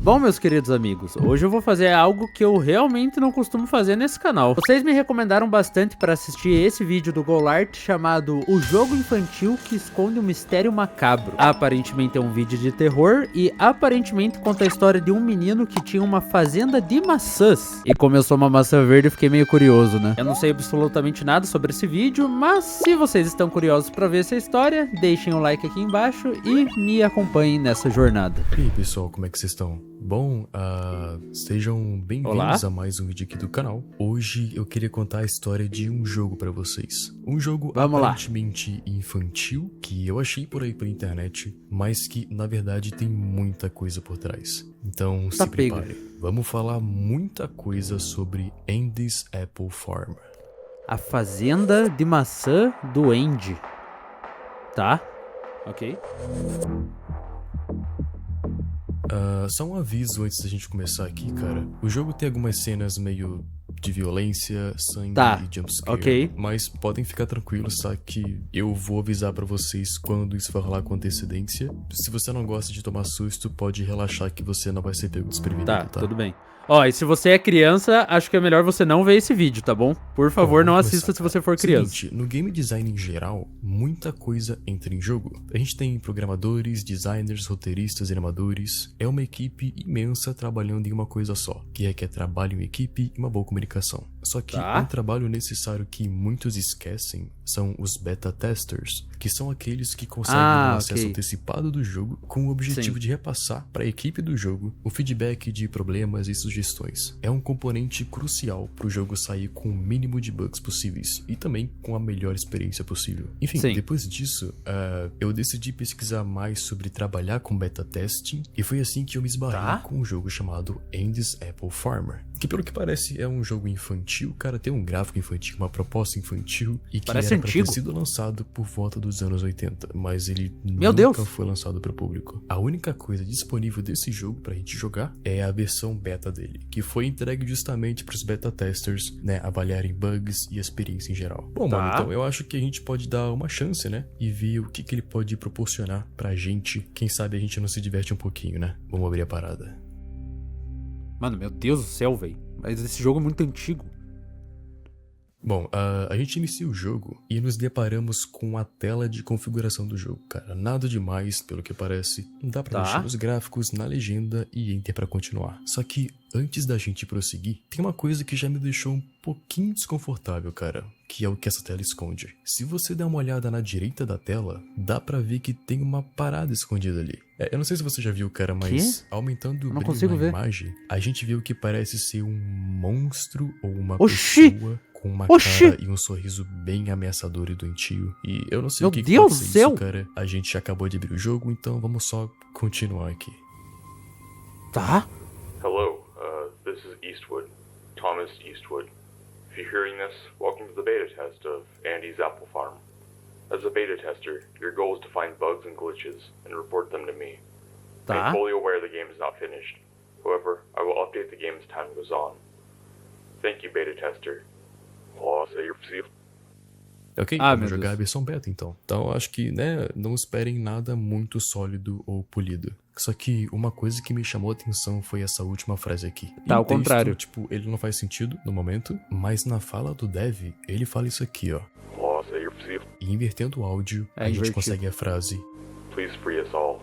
Bom, meus queridos amigos, hoje eu vou fazer algo que eu realmente não costumo fazer nesse canal. Vocês me recomendaram bastante para assistir esse vídeo do Golart chamado O Jogo Infantil que Esconde um Mistério Macabro. Aparentemente é um vídeo de terror e aparentemente conta a história de um menino que tinha uma fazenda de maçãs. E como eu sou uma maçã verde, eu fiquei meio curioso, né? Eu não sei absolutamente nada sobre esse vídeo, mas se vocês estão curiosos para ver essa história, deixem o like aqui embaixo e me acompanhem nessa jornada. E aí pessoal, como é que vocês estão? Bom, sejam bem-vindos a mais um vídeo aqui do canal. Hoje eu queria contar a história de um jogo pra vocês. Um jogo aparentemente infantil, que eu achei por aí pela internet, mas que na verdade tem muita coisa por trás. Então se prepare. Vamos falar muita coisa sobre Andy's Apple Farm. A fazenda de maçã do Andy. Tá? Ok. Só um aviso antes da gente começar aqui, cara. O jogo tem algumas cenas meio de violência, sangue e jumpscare. Ok. Mas podem ficar tranquilos, tá? Que eu vou avisar pra vocês quando isso vai rolar com antecedência. Se você não gosta de tomar susto, pode relaxar que você não vai ser pego desprevenido, tá? Tudo bem. Ó, e se você é criança, acho que é melhor você não ver esse vídeo, tá bom? Por favor, não assista se você for criança. Seguinte, no game design em geral, muita coisa entra em jogo. A gente tem programadores, designers, roteiristas e animadores. É uma equipe imensa trabalhando em uma coisa só, que requer trabalho em equipe e uma boa comunicação. Só que um trabalho necessário que muitos esquecem são os beta testers, que são aqueles que conseguem um acesso antecipado do jogo com o objetivo de repassar para a equipe do jogo o feedback de problemas e sugestões. É um componente crucial para o jogo sair com o mínimo de bugs possíveis e também com a melhor experiência possível. Enfim, depois disso, eu decidi pesquisar mais sobre trabalhar com beta testing e foi assim que eu me esbarrei com um jogo chamado Andy's Apple Farm, que pelo que parece é um jogo infantil, cara, tem um gráfico infantil, uma proposta infantil e que era pra ter sido lançado por volta dos anos 80, mas ele nunca foi lançado para o público. A única coisa disponível desse jogo pra gente jogar é a versão beta dele, que foi entregue justamente pros beta testers, né, avaliarem bugs e a experiência em geral. Bom, mano, então eu acho que a gente pode dar uma chance, né, e ver o que ele pode proporcionar pra gente. Quem sabe a gente não se diverte um pouquinho, né? Vamos abrir a parada. Mano, meu Deus do céu, velho. Mas esse jogo é muito antigo. Bom, a gente inicia o jogo e nos deparamos com a tela de configuração do jogo, cara. Nada demais, pelo que parece. Dá pra mexer nos gráficos, na legenda e enter pra continuar. Só que antes da gente prosseguir, tem uma coisa que já me deixou um pouquinho desconfortável, cara, que é o que essa tela esconde. Se você der uma olhada na direita da tela, dá pra ver que tem uma parada escondida ali. Eu não sei se você já viu, cara, mas aumentando o brilho na imagem, a gente viu que parece ser um monstro ou uma pessoa com uma cara e um sorriso bem ameaçador e doentio. E eu não sei o que pode ser isso, cara. A gente acabou de abrir o jogo, então vamos só continuar aqui. Hello, this is Eastwood, Thomas Eastwood. If you're hearing this, welcome to the beta test of Andy's Apple Farm. As a beta tester, your goal is to find bugs and glitches and report them to me. I'm fully aware the game is not finished. However, I will update the game as time goes on. Thank you, beta tester. Ok, vamos jogar a versão beta então. Então acho que, né, não esperem nada muito sólido ou polido. Só que uma coisa que me chamou a atenção foi essa última frase aqui. Ao contrário. Tipo, ele não faz sentido no momento, mas na fala do dev, ele fala isso aqui, ó. E invertendo o áudio, a gente consegue a frase: Please free us all.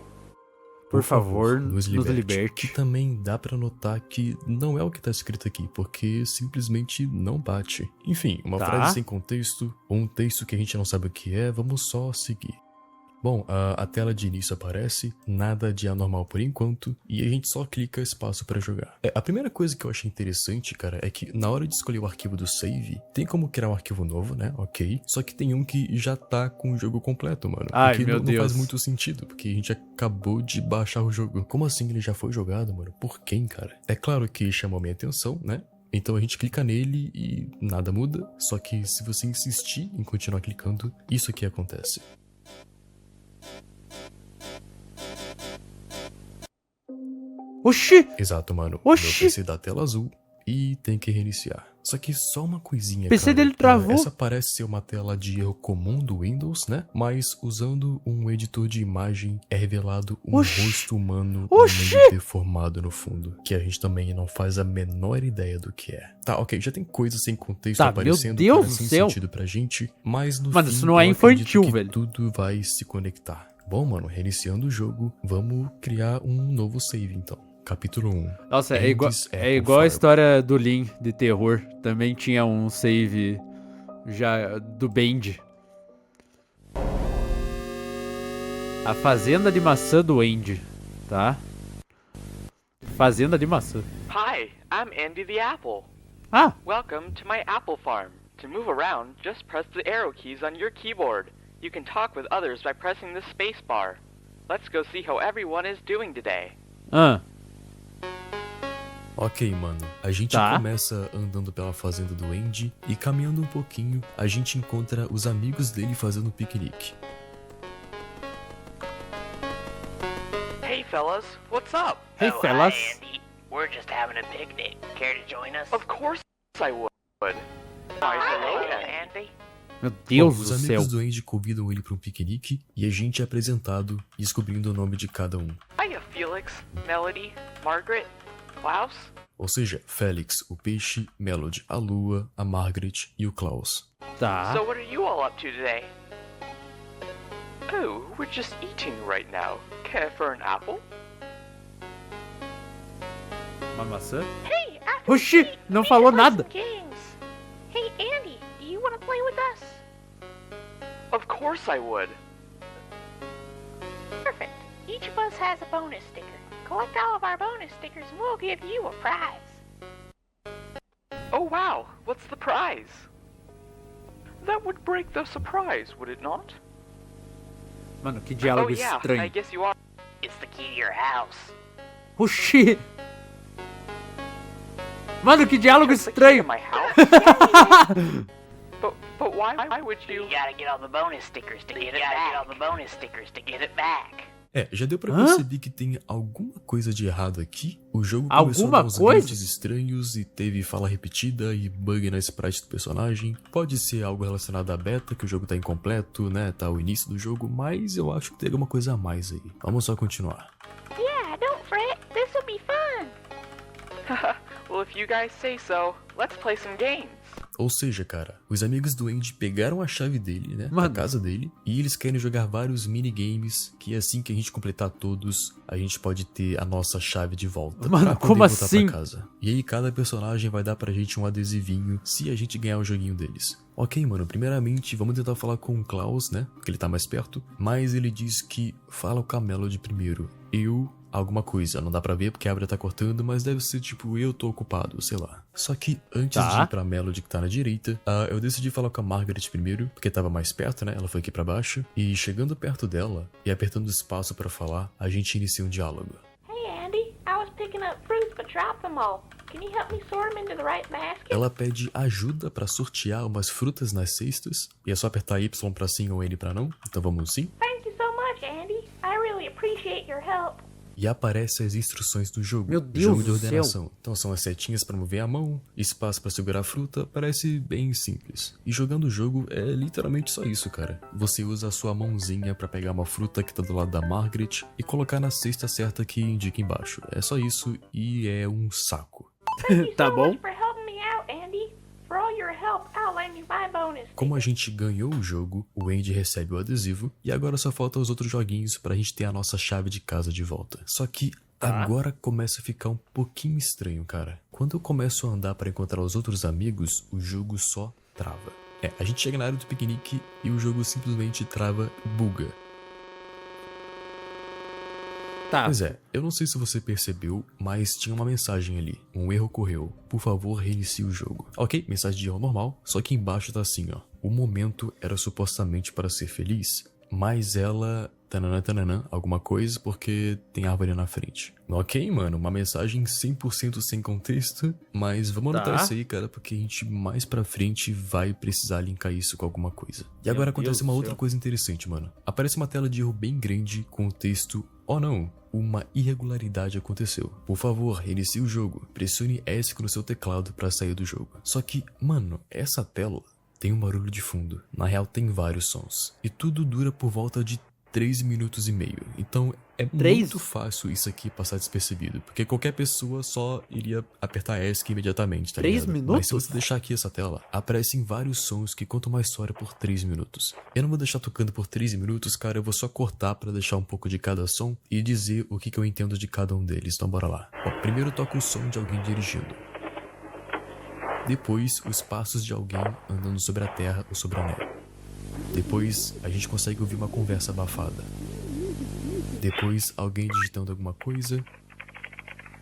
Por favor, nos liberte. Que também dá pra notar que não é o que tá escrito aqui, porque simplesmente não bate. Enfim, uma frase sem contexto, ou um texto que a gente não sabe o que é, vamos só seguir. Bom, a tela de início aparece, nada de anormal por enquanto, e a gente só clica espaço pra jogar. A primeira coisa que eu achei interessante, cara, é que na hora de escolher o arquivo do save, tem como criar um arquivo novo, né? Ok. Só que tem um que já tá com o jogo completo, mano. Ai, o que meu não Deus. faz muito sentido, porque a gente acabou de baixar o jogo. Como assim ele já foi jogado, mano? Por quem, cara? É claro que chamou minha atenção, né? Então a gente clica nele e nada muda, só que se você insistir em continuar clicando, isso aqui acontece. Oxi! Exato, mano. Oxi! Meu PC dá tela azul e tem que reiniciar. Só que só uma coisinha, O PC cara, dele travou. essa parece ser uma tela de erro comum do Windows, né? Mas usando um editor de imagem é revelado um Oxi. rosto humano Oxi. meio deformado no fundo, que a gente também não faz a menor ideia do que é. Tá, ok, já tem coisas sem contexto Tá, aparecendo, meu Deus cara, do sem céu. sentido pra gente, mas no Mano, fim, isso não é eu acredito infantil, que velho. tudo vai se conectar. Bom, mano, reiniciando o jogo, vamos criar um novo save então. Capítulo 1. Nossa, é Andy's igual Apple a Farm. história do Lin de terror. Também tinha um save já do Bend. A fazenda de maçã do Andy, tá? Fazenda de maçã. Hi, I'm Andy the Apple. Ah, Welcome to my apple farm. To move around, just press the arrow keys on your keyboard. You can talk with others by pressing the space bar. Let's go see how everyone is doing today. Ok, mano. A gente Tá. começa andando pela fazenda do Andy e caminhando um pouquinho, a gente encontra os amigos dele fazendo um piquenique. Hey fellas, what's up? Hey, Oh, fellas. Hi, Andy. We're just having a picnic. Care to join us? Of course I would. Why, hello, Andy. Andy. meu Deus Bom, os do céu. amigos do Andy convidam ele para um piquenique e a gente é apresentado, descobrindo o nome de cada um. Hiya, Felix, Melody, Margaret, Klaus. Ou seja, Félix, o peixe, Melody, a lua, a Margaret e o Klaus. Tá. So what are you all up to today? Oh, we're just eating right now. Care for an apple? Uma maçã? Hey, after Oxi, we eat, não we falou can play nada. some games. Hey, Andy, do you want to play with us? Of course I would. Perfect. Each of us has a bonus sticker. Collect all of our bonus stickers and we'll give you a prize. Oh wow, what's the prize? That would break the surprise, would it not? Mano, que Oh diálogo yeah, I estranho. guess you are. It's the key to your house. Oxi. Mano, que diálogo Just the key to estranho. my house? but why would you? You gotta get all the bonus stickers to get it back. Get all the bonus stickers to get it back. É, já deu pra Hã? perceber que tem alguma coisa de errado aqui? O jogo começou Alguma a dar uns coisa? glitches estranhos e teve fala repetida e bug na sprite do personagem. Pode ser algo relacionado à beta, que o jogo tá incompleto, né? Tá o início do jogo, mas eu acho que tem alguma coisa a mais aí. Vamos só continuar. Yeah, don't fret. This'll be fun. Well, if you guys say so, let's play some games. Ou seja, cara, os amigos do Andy pegaram a chave dele, né, Mano. da casa dele, e eles querem jogar vários minigames, que assim que a gente completar todos, a gente pode ter a nossa chave de volta. Mano, pra poder como voltar assim? Pra casa. E aí cada personagem vai dar pra gente um adesivinho se a gente ganhar o joguinho deles. Ok, mano, primeiramente vamos tentar falar com o Klaus, né, porque ele tá mais perto, mas ele diz que fala com a Melody primeiro. Alguma coisa, não dá pra ver porque a Abra tá cortando, mas deve ser tipo, eu tô ocupado, sei lá. Só que antes Tá. de ir pra Melody que tá na direita, eu decidi falar com a Margaret primeiro, porque tava mais perto, né? Ela foi aqui pra baixo. E chegando perto dela e apertando o espaço pra falar, a gente inicia um diálogo. Hey, Andy, I was picking up fruits but dropped them all. Can you help me sort them into the right basket? Ela pede ajuda pra sortear umas frutas nas cestas, e é só apertar Y pra sim ou N pra não. Então vamos sim. Thank you so much, Andy. I really appreciate your help. E aparecem as instruções do jogo. Meu Deus jogo de do céu. ordenação. Então são as setinhas pra mover a mão, espaço pra segurar a fruta, parece bem simples. E jogando o jogo é literalmente só isso, cara. Você usa a sua mãozinha pra pegar uma fruta que tá do lado da Margaret e colocar na cesta certa que indica embaixo. É só isso e é um saco. Thank you Tá so bom. much for helping me out, Andy. For all your help, I'll lend you my bonus. Como a gente ganhou o jogo, o Andy recebe o adesivo e agora só faltam os outros joguinhos pra gente ter a nossa chave de casa de volta. Só que agora começa a ficar um pouquinho estranho, cara. Quando eu começo a andar pra encontrar os outros amigos, o jogo só trava. A gente chega na área do piquenique e o jogo simplesmente trava e buga. Tá. Pois é, eu não sei se você percebeu, mas tinha uma mensagem ali. Um erro ocorreu. Por favor, reinicie o jogo. Ok, mensagem de erro normal, só que embaixo tá assim, ó. O momento era supostamente para ser feliz, mas ela tananã, tananã, alguma coisa, porque tem árvore na frente. Ok, mano, uma mensagem 100% sem contexto, mas vamos anotar Tá. isso aí, cara, porque a gente mais pra frente vai precisar linkar isso com alguma coisa. E Meu agora Deus acontece do uma céu. outra coisa interessante, mano. Aparece uma tela de erro bem grande com o texto: "Oh não, uma irregularidade aconteceu. Por favor, inicie o jogo. Pressione ESC no seu teclado pra sair do jogo." Só que, mano, essa tela tem um barulho de fundo. Na real, tem vários sons. E tudo dura por volta de 3 minutos e meio. Então é 3? muito fácil isso aqui passar despercebido. Porque qualquer pessoa só iria apertar ESC imediatamente, tá 3 ligado? minutos? Mas se você deixar aqui essa tela, aparecem vários sons que contam uma história por 3 minutos. Eu não vou deixar tocando por 3 minutos, cara. Eu vou só cortar pra deixar um pouco de cada som e dizer o que eu entendo de cada um deles. Então bora lá. Bom, primeiro toca o som de alguém dirigindo. Depois, os passos de alguém andando sobre a terra ou sobre a neve. Depois, a gente consegue ouvir uma conversa abafada. Depois, alguém digitando alguma coisa.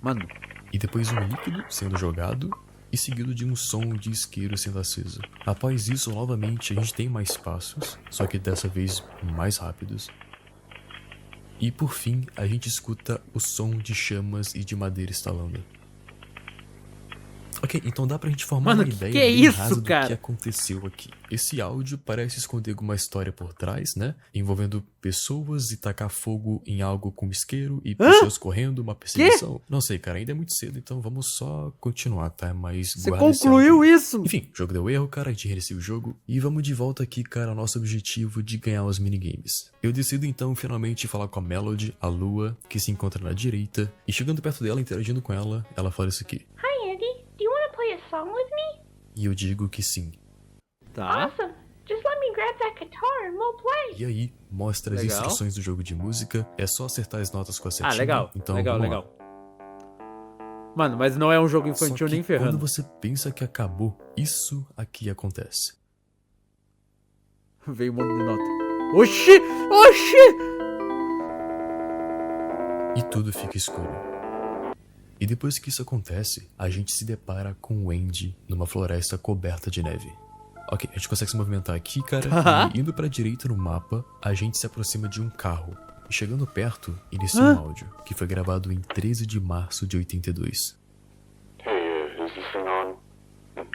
Mano, E depois, um líquido sendo jogado. E seguido de um som de isqueiro sendo aceso. Após isso, novamente, a gente tem mais passos, só que dessa vez mais rápidos. E por fim, a gente escuta o som de chamas e de madeira estalando. Ok, então dá pra gente formar Mano, uma que ideia é bem isso, rasa do cara? que aconteceu aqui. Esse áudio parece esconder alguma história por trás, né? Envolvendo pessoas e tacar fogo em algo com isqueiro e pessoas correndo, uma perseguição. Não sei, cara, ainda é muito cedo, então vamos só continuar, tá? Mas você guarda esse concluiu áudio aí. isso? Enfim, o jogo deu erro, cara, a gente reinicia o jogo. E vamos de volta aqui, cara, ao nosso objetivo de ganhar os minigames. Eu decido então finalmente falar com a Melody, a Lua, que se encontra na direita. E chegando perto dela, interagindo com ela, ela fala isso aqui. Hi, Andy. Do you want to play a song with me? E eu digo que sim. Tá. Awesome. Just let me grab that guitar and we'll play. E aí, mostra as Legal. instruções do jogo de música. É só acertar as notas com a setinha. Ah, legal. Então, legal, vamos lá. legal. Mano, mas não é um jogo Só infantil que nem ferrando. quando você pensa que acabou, isso aqui acontece. Veio um monte de nota. Oxi! Oxi! E tudo fica escuro. E depois que isso acontece, a gente se depara com o Andy numa floresta coberta de neve. Ok, a gente consegue se movimentar aqui, cara. Tá. E indo pra direita no mapa, a gente se aproxima de um carro. E chegando perto, inicia um áudio, que foi gravado em 13 de março de 82. Hey, is this thing on?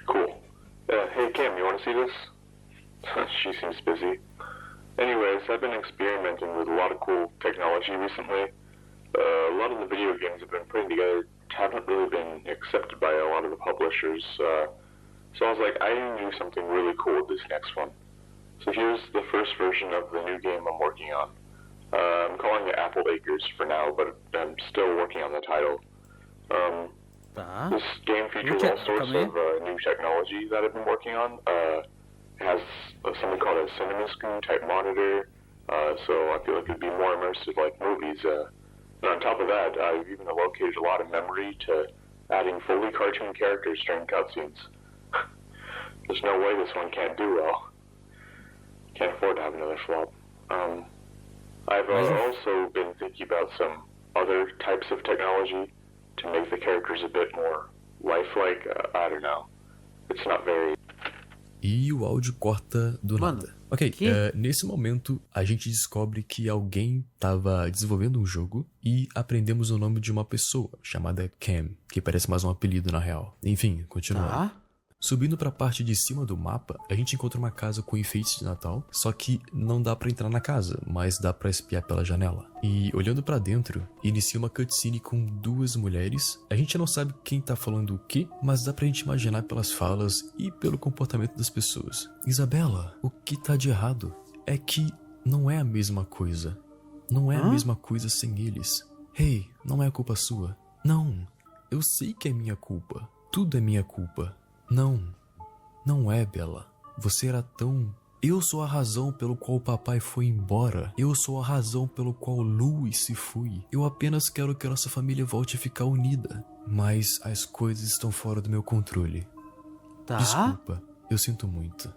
Cool. Hey, Kim, you want to see this? She seems busy. Anyways, I've been experimenting with a lot of cool technology recently. A lot of the video games I've been putting together haven't really been accepted by a lot of the publishers. So I was like, I need to do something really cool with this next one. So here's the first version of the new game I'm working on. I'm calling it Apple Acres for now, but I'm still working on the title. Tá. This game features Which- all sorts come in. of new technology that I've been working on. It has something called a cinema screen type monitor, so I feel like it'd be more immersive like movies. And on top of that, I've even allocated a lot of memory to adding fully cartoon characters during cutscenes. There's no way this one can't do well. Can't afford to have another flop. I've also been thinking about some other types of technology to make the characters a bit more lifelike. I don't know. It's not very... E o áudio corta do Mano, nada. Ok, que? nesse momento a gente descobre que alguém tava desenvolvendo um jogo e aprendemos o nome de uma pessoa chamada Cam, que parece mais um apelido na real. Enfim, continuando. Tá. Subindo pra parte de cima do mapa, a gente encontra uma casa com enfeites de Natal, só que não dá pra entrar na casa, mas dá pra espiar pela janela. E olhando pra dentro, inicia uma cutscene com duas mulheres. A gente não sabe quem tá falando o quê, mas dá pra gente imaginar pelas falas e pelo comportamento das pessoas. Isabela, o que tá de errado é que não é a mesma coisa. Não é a mesma coisa sem eles. Hey, não é culpa sua. Não, eu sei que é minha culpa. Tudo é minha culpa. Não, não é, Bella. Você era tão... Eu sou a razão pelo qual o papai foi embora. Eu sou a razão pelo qual Louis se foi. Eu apenas quero que a nossa família volte a ficar unida. Mas as coisas estão fora do meu controle. Tá. Desculpa, eu sinto muito.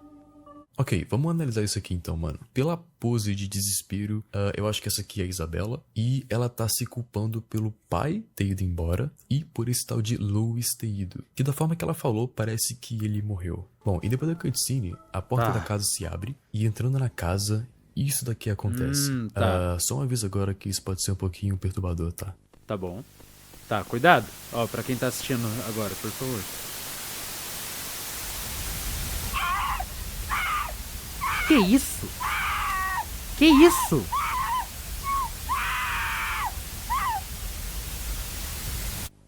Ok, vamos analisar isso aqui então, mano. Pela pose de desespero, eu acho que essa aqui é a Isabela. E ela tá se culpando pelo pai ter ido embora e por esse tal de Louis ter ido. Que da forma que ela falou, parece que ele morreu. Bom, e depois da cutscene, a porta Tá. da casa se abre e entrando na casa, isso daqui acontece. Tá. Só um aviso agora que isso pode ser um pouquinho perturbador, tá? Tá bom. Tá, cuidado. Ó, pra quem tá assistindo agora, por favor. Que isso? Que isso?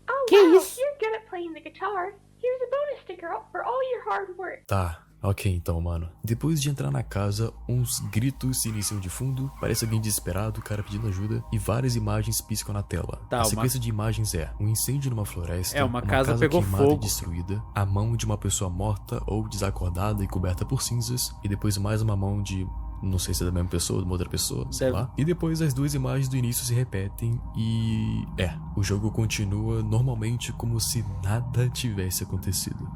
Oh, Que wow, isso? you're good at playing the guitar. Here's a bonus sticker for all your hard work. Tá, ok então, mano. Depois de entrar na casa, uns gritos se iniciam de fundo, parece alguém desesperado, o cara pedindo ajuda, e várias imagens piscam na tela. Tá, A sequência de imagens é um incêndio numa floresta, uma casa pegou queimada fogo. e destruída, a mão de uma pessoa morta ou desacordada e coberta por cinzas, e depois mais uma mão de... não sei se é da mesma pessoa ou de uma outra pessoa, sei lá. E depois as duas imagens do início se repetem e... o jogo continua normalmente como se nada tivesse acontecido.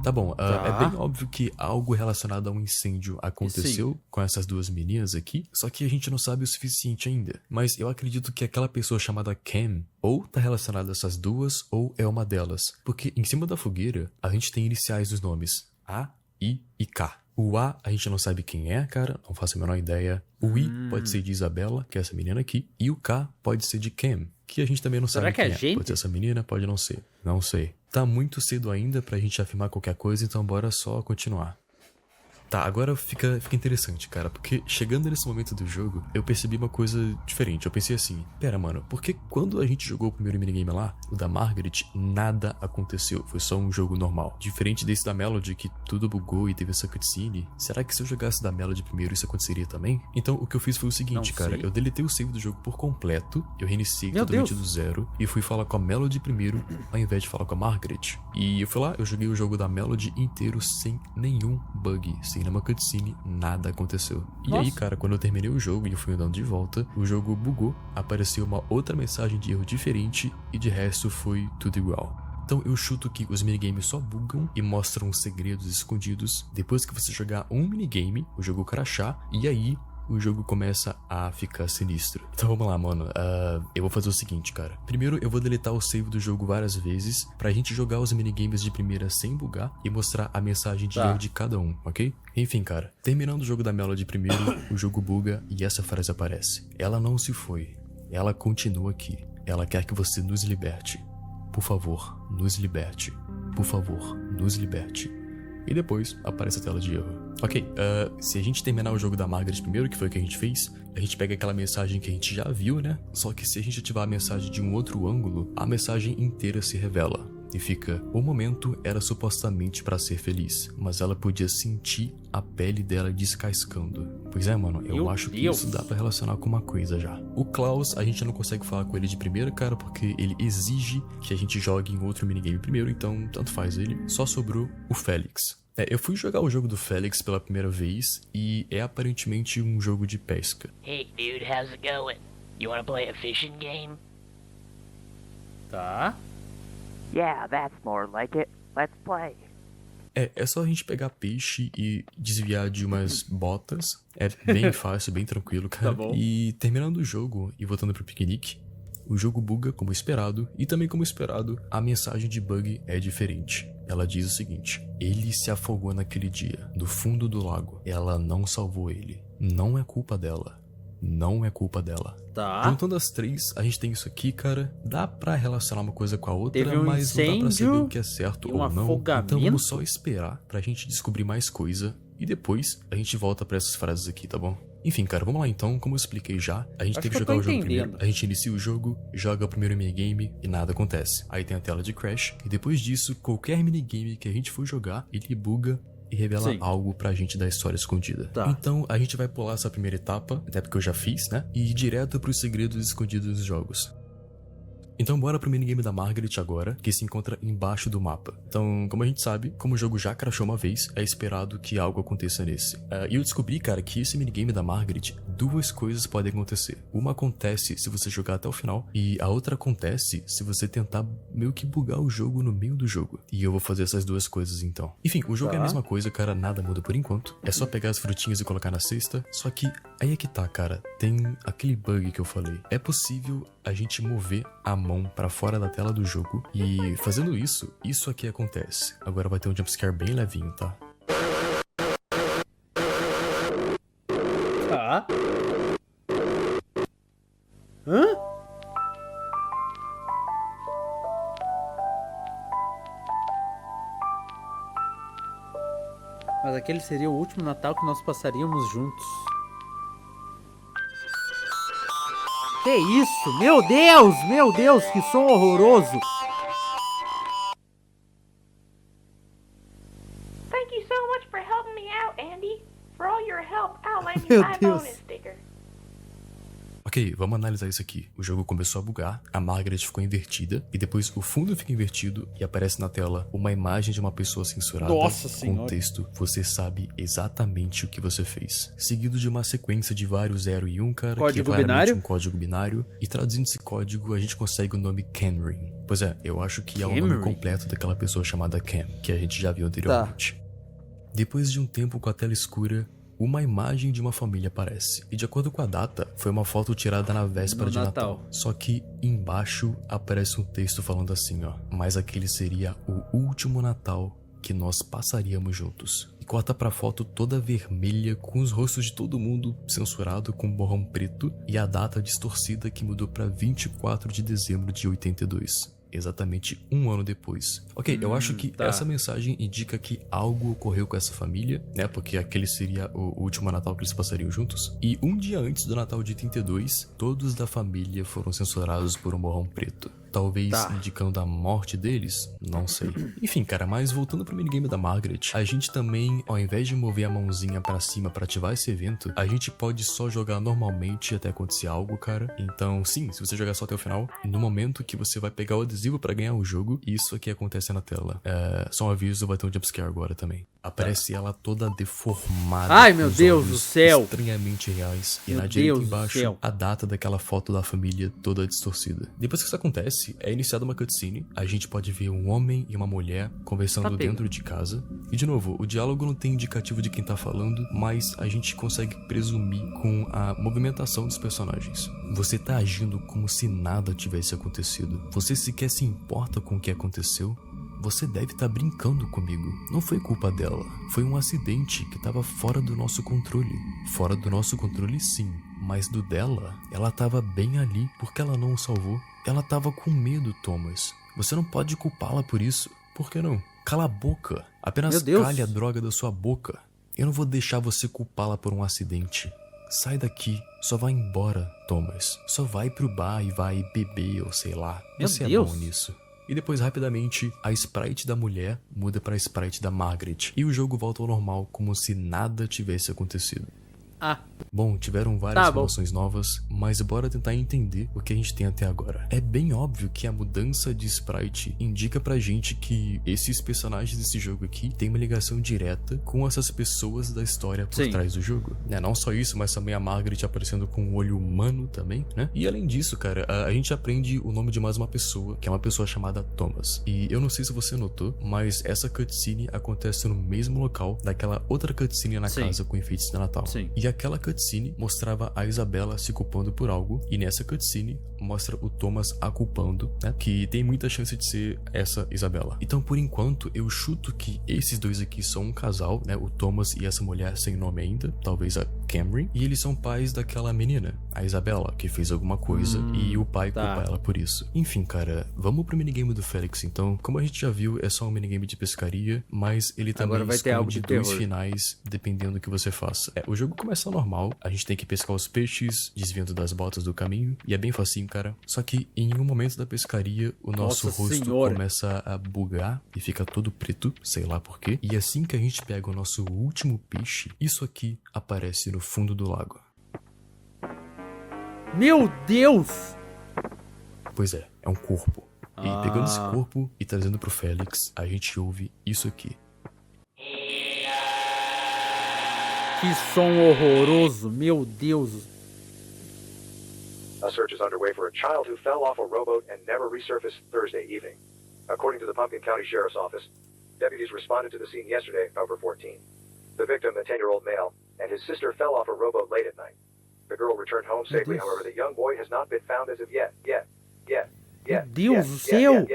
Tá bom, é bem óbvio que algo relacionado a um incêndio aconteceu com essas duas meninas aqui, só que a gente não sabe o suficiente ainda. Mas eu acredito que aquela pessoa chamada Cam ou tá relacionada a essas duas ou é uma delas. Porque em cima da fogueira a gente tem iniciais dos nomes A, I e K. O A a gente não sabe quem é, cara, não faço a menor ideia. O I pode ser de Isabela, que é essa menina aqui. E o K pode ser de Cam, que a gente também não sabe que é quem é. gente? Pode ser essa menina, pode não ser. Não sei. Tá muito cedo ainda pra gente afirmar qualquer coisa, então bora só continuar. Tá, agora fica interessante, cara, porque chegando nesse momento do jogo, eu percebi uma coisa diferente. Eu pensei assim, pera, mano, porque quando a gente jogou o primeiro minigame lá, o da Margaret, nada aconteceu, foi só um jogo normal. Diferente desse da Melody, que tudo bugou e teve essa cutscene, será que se eu jogasse da Melody primeiro, isso aconteceria também? Então, o que eu fiz foi o seguinte, cara, eu deletei o save do jogo por completo, eu reiniciei totalmente do zero, e fui falar com a Melody primeiro, ao invés de falar com a Margaret. E eu fui lá, eu joguei o jogo da Melody inteiro sem nenhum bug, sem nenhuma cutscene, nada aconteceu. E aí, cara, quando eu terminei o jogo e eu fui andando de volta, o jogo bugou, apareceu uma outra mensagem de erro diferente e de resto foi tudo igual. Então eu chuto que os minigames só bugam e mostram segredos escondidos depois que você jogar um minigame, o jogo crashar, e aí o jogo começa a ficar sinistro. Então vamos lá, mano. Eu vou fazer o seguinte, cara. Primeiro eu vou deletar o save do jogo várias vezes pra gente jogar os minigames de primeira sem bugar e mostrar a mensagem de erro de cada um, ok? Enfim, cara. Terminando o jogo da Melody primeiro, o jogo buga e essa frase aparece. Ela não se foi. Ela continua aqui. Ela quer que você nos liberte. Por favor, nos liberte. Por favor, nos liberte. E depois aparece a tela de erro. Ok, se a gente terminar o jogo da Margaret primeiro, que foi o que a gente fez, a gente pega aquela mensagem que a gente já viu, né? Só que se a gente ativar a mensagem de um outro ângulo, a mensagem inteira se revela. E fica, o momento era supostamente pra ser feliz, mas ela podia sentir a pele dela descascando. Pois é, mano, eu acho que isso dá pra relacionar com uma coisa já. O Klaus, a gente não consegue falar com ele de primeira, cara, porque ele exige que a gente jogue em outro minigame primeiro, então tanto faz ele. Só sobrou o Félix. Eu fui jogar o jogo do Félix pela primeira vez e é aparentemente um jogo de pesca. Hey, dude, how's it going? You wanna play a fishing game? Tá. Yeah, that's more like it. Let's play. É só a gente pegar peixe e desviar de umas botas. É bem fácil, bem tranquilo, cara. Tá bom. E terminando o jogo e voltando pro piquenique, o jogo buga como esperado, e também como esperado, a mensagem de bug é diferente. Ela diz o seguinte: ele se afogou naquele dia, do fundo do lago. Ela não salvou ele. Não é culpa dela. Não é culpa dela. Tá. Juntando as três, a gente tem isso aqui, cara. Dá pra relacionar uma coisa com a outra, Teve um mas não dá pra saber incêndio o que é certo e ou um não. afogamento. Então vamos só esperar pra gente descobrir mais coisa. E depois a gente volta pra essas frases aqui, tá bom? Enfim, cara, vamos lá então. Como eu expliquei já, a gente tem que jogar o jogo primeiro. A gente inicia o jogo, joga o primeiro minigame e nada acontece. Aí tem a tela de crash. E depois disso, qualquer minigame que a gente for jogar, ele buga e revela algo pra gente da história escondida. Tá. Então a gente vai pular essa primeira etapa, até porque eu já fiz, né? E ir direto pros segredos escondidos dos jogos. Então bora pro minigame da Margaret agora, que se encontra embaixo do mapa. Então, como a gente sabe, como o jogo já crashou uma vez, é esperado que algo aconteça nesse. E eu descobri, cara, que esse minigame da Margaret, duas coisas podem acontecer. Uma acontece se você jogar até o final, e a outra acontece se você tentar meio que bugar o jogo no meio do jogo. E eu vou fazer essas duas coisas então. Enfim, o jogo é a mesma coisa, cara, nada muda por enquanto. É só pegar as frutinhas e colocar na cesta. Só que aí é que tá, cara, tem aquele bug que eu falei. É possível a gente mover a mão pra fora da tela do jogo, e fazendo isso, isso aqui acontece. Agora vai ter um jumpscare bem levinho, tá? Tá. Hã? Mas aquele seria o último Natal que nós passaríamos juntos. Que isso? Meu Deus, que som horroroso. Thank you so much for helping me out, Andy. For all your help, I'll lend Meu you my Deus. bonus sticker. Ok, vamos analisar isso aqui. O jogo começou a bugar, a Margaret ficou invertida, e depois o fundo fica invertido e aparece na tela uma imagem de uma pessoa censurada Nossa com senhora. o texto "Você sabe exatamente o que você fez", seguido de uma sequência de vários 0 e 1, cara, Código que é claramente binário? um código binário, e traduzindo esse código a gente consegue o nome Cameron. Pois é, eu acho que é o nome Cameron? completo daquela pessoa chamada Cam, que a gente já viu anteriormente. Depois de um tempo com a tela escura, uma imagem de uma família aparece. E de acordo com a data, foi uma foto tirada na véspera No de Natal. Natal. Só que embaixo aparece um texto falando assim, ó: "Mas aquele seria o último Natal que nós passaríamos juntos." E corta pra foto toda vermelha, com os rostos de todo mundo censurado com borrão preto e a data distorcida que mudou pra 24 de dezembro de 82. Exatamente um ano depois. Ok, eu acho que tá. essa mensagem indica que algo ocorreu com essa família, né? Porque aquele seria o último Natal que eles passariam juntos. E um dia antes do Natal de 82, todos da família foram censurados por um borrão preto. Talvez Tá. indicando a morte deles? Não sei. Enfim, cara, mas voltando pro minigame da Margaret, a gente também, ao invés de mover a mãozinha pra cima pra ativar esse evento, a gente pode só jogar normalmente até acontecer algo, cara. Então, sim, se você jogar só até o final, no momento que você vai pegar o adesivo pra ganhar o jogo, isso aqui acontece na tela. Só um aviso, vai ter um jumpscare agora também. Aparece ela toda deformada. Ai, com meu os Deus olhos do céu. estranhamente reais. E Meu na direita Deus do embaixo, céu. a data daquela foto da família toda distorcida. Depois que isso acontece, é iniciada uma cutscene. A gente pode ver um homem e uma mulher conversando Tá pego. dentro de casa. E de novo, o diálogo não tem indicativo de quem tá falando, mas a gente consegue presumir com a movimentação dos personagens. Você tá agindo como se nada tivesse acontecido. Você sequer se importa com o que aconteceu. Você deve estar brincando comigo. Não foi culpa dela. Foi um acidente que estava fora do nosso controle. Fora do nosso controle, sim. Mas do dela, ela estava bem ali porque ela não o salvou. Ela estava com medo, Thomas. Você não pode culpá-la por isso. Por que não? Cala a boca. Apenas Meu Deus. cale a droga da sua boca. Eu não vou deixar você culpá-la por um acidente. Sai daqui. Só vai embora, Thomas. Só vai pro bar e vai beber ou sei lá. Meu Você Deus. é bom nisso. E depois, rapidamente, a sprite da mulher muda pra sprite da Margaret. E o jogo volta ao normal, como se nada tivesse acontecido. Ah, Bom, tiveram várias Tá bom. informações novas, mas bora tentar entender o que a gente tem até agora. É bem óbvio que a mudança de sprite indica pra gente que esses personagens desse jogo aqui têm uma ligação direta com essas pessoas da história por Sim. trás do jogo. Não só isso, mas também a Margaret aparecendo com um olho humano também, né? E além disso, cara, a gente aprende o nome de mais uma pessoa, que é uma pessoa chamada Thomas. E eu não sei se você notou, mas essa cutscene acontece no mesmo local daquela outra cutscene na Sim. casa com enfeites de Natal. Sim. E aquela cutscene mostrava a Isabela se culpando por algo, e nessa cutscene mostra o Thomas a culpando, né? Que tem muita chance de ser essa Isabela. Então, por enquanto, eu chuto que esses dois aqui são um casal, né? O Thomas e essa mulher sem nome ainda, talvez a Cameron, e eles são pais daquela menina, a Isabela, que fez alguma coisa e o pai tá. culpa ela por isso. Enfim, cara, vamos pro minigame do Félix então. Como a gente já viu, é só um minigame de pescaria, mas ele também Agora vai ter algo esconde de dois terror. finais, dependendo do que você faça. O jogo começa normal, a gente tem que pescar os peixes, desviando das botas do caminho, e é bem facinho, cara. Só que em um momento da pescaria, o nosso Nossa rosto Senhora. começa a bugar e fica todo preto, sei lá porquê. E assim que a gente pega o nosso último peixe, isso aqui aparece no fundo do lago. meu Deus! Pois é um corpo. E pegando esse Ah. corpo e trazendo pro Félix, a gente ouve isso aqui. Que som horroroso, meu Deus. A search is underway for a child who fell off a rowboat and never resurfaced Thursday evening. According to the Pumpkin County Sheriff's Office, deputies responded to the scene yesterday, October 14. The victim, a 10-year-old male, and his sister fell off a rowboat late at night. The girl returned home safely, Deus. however, the young boy has not been found as of yet. Meu Deus do céu!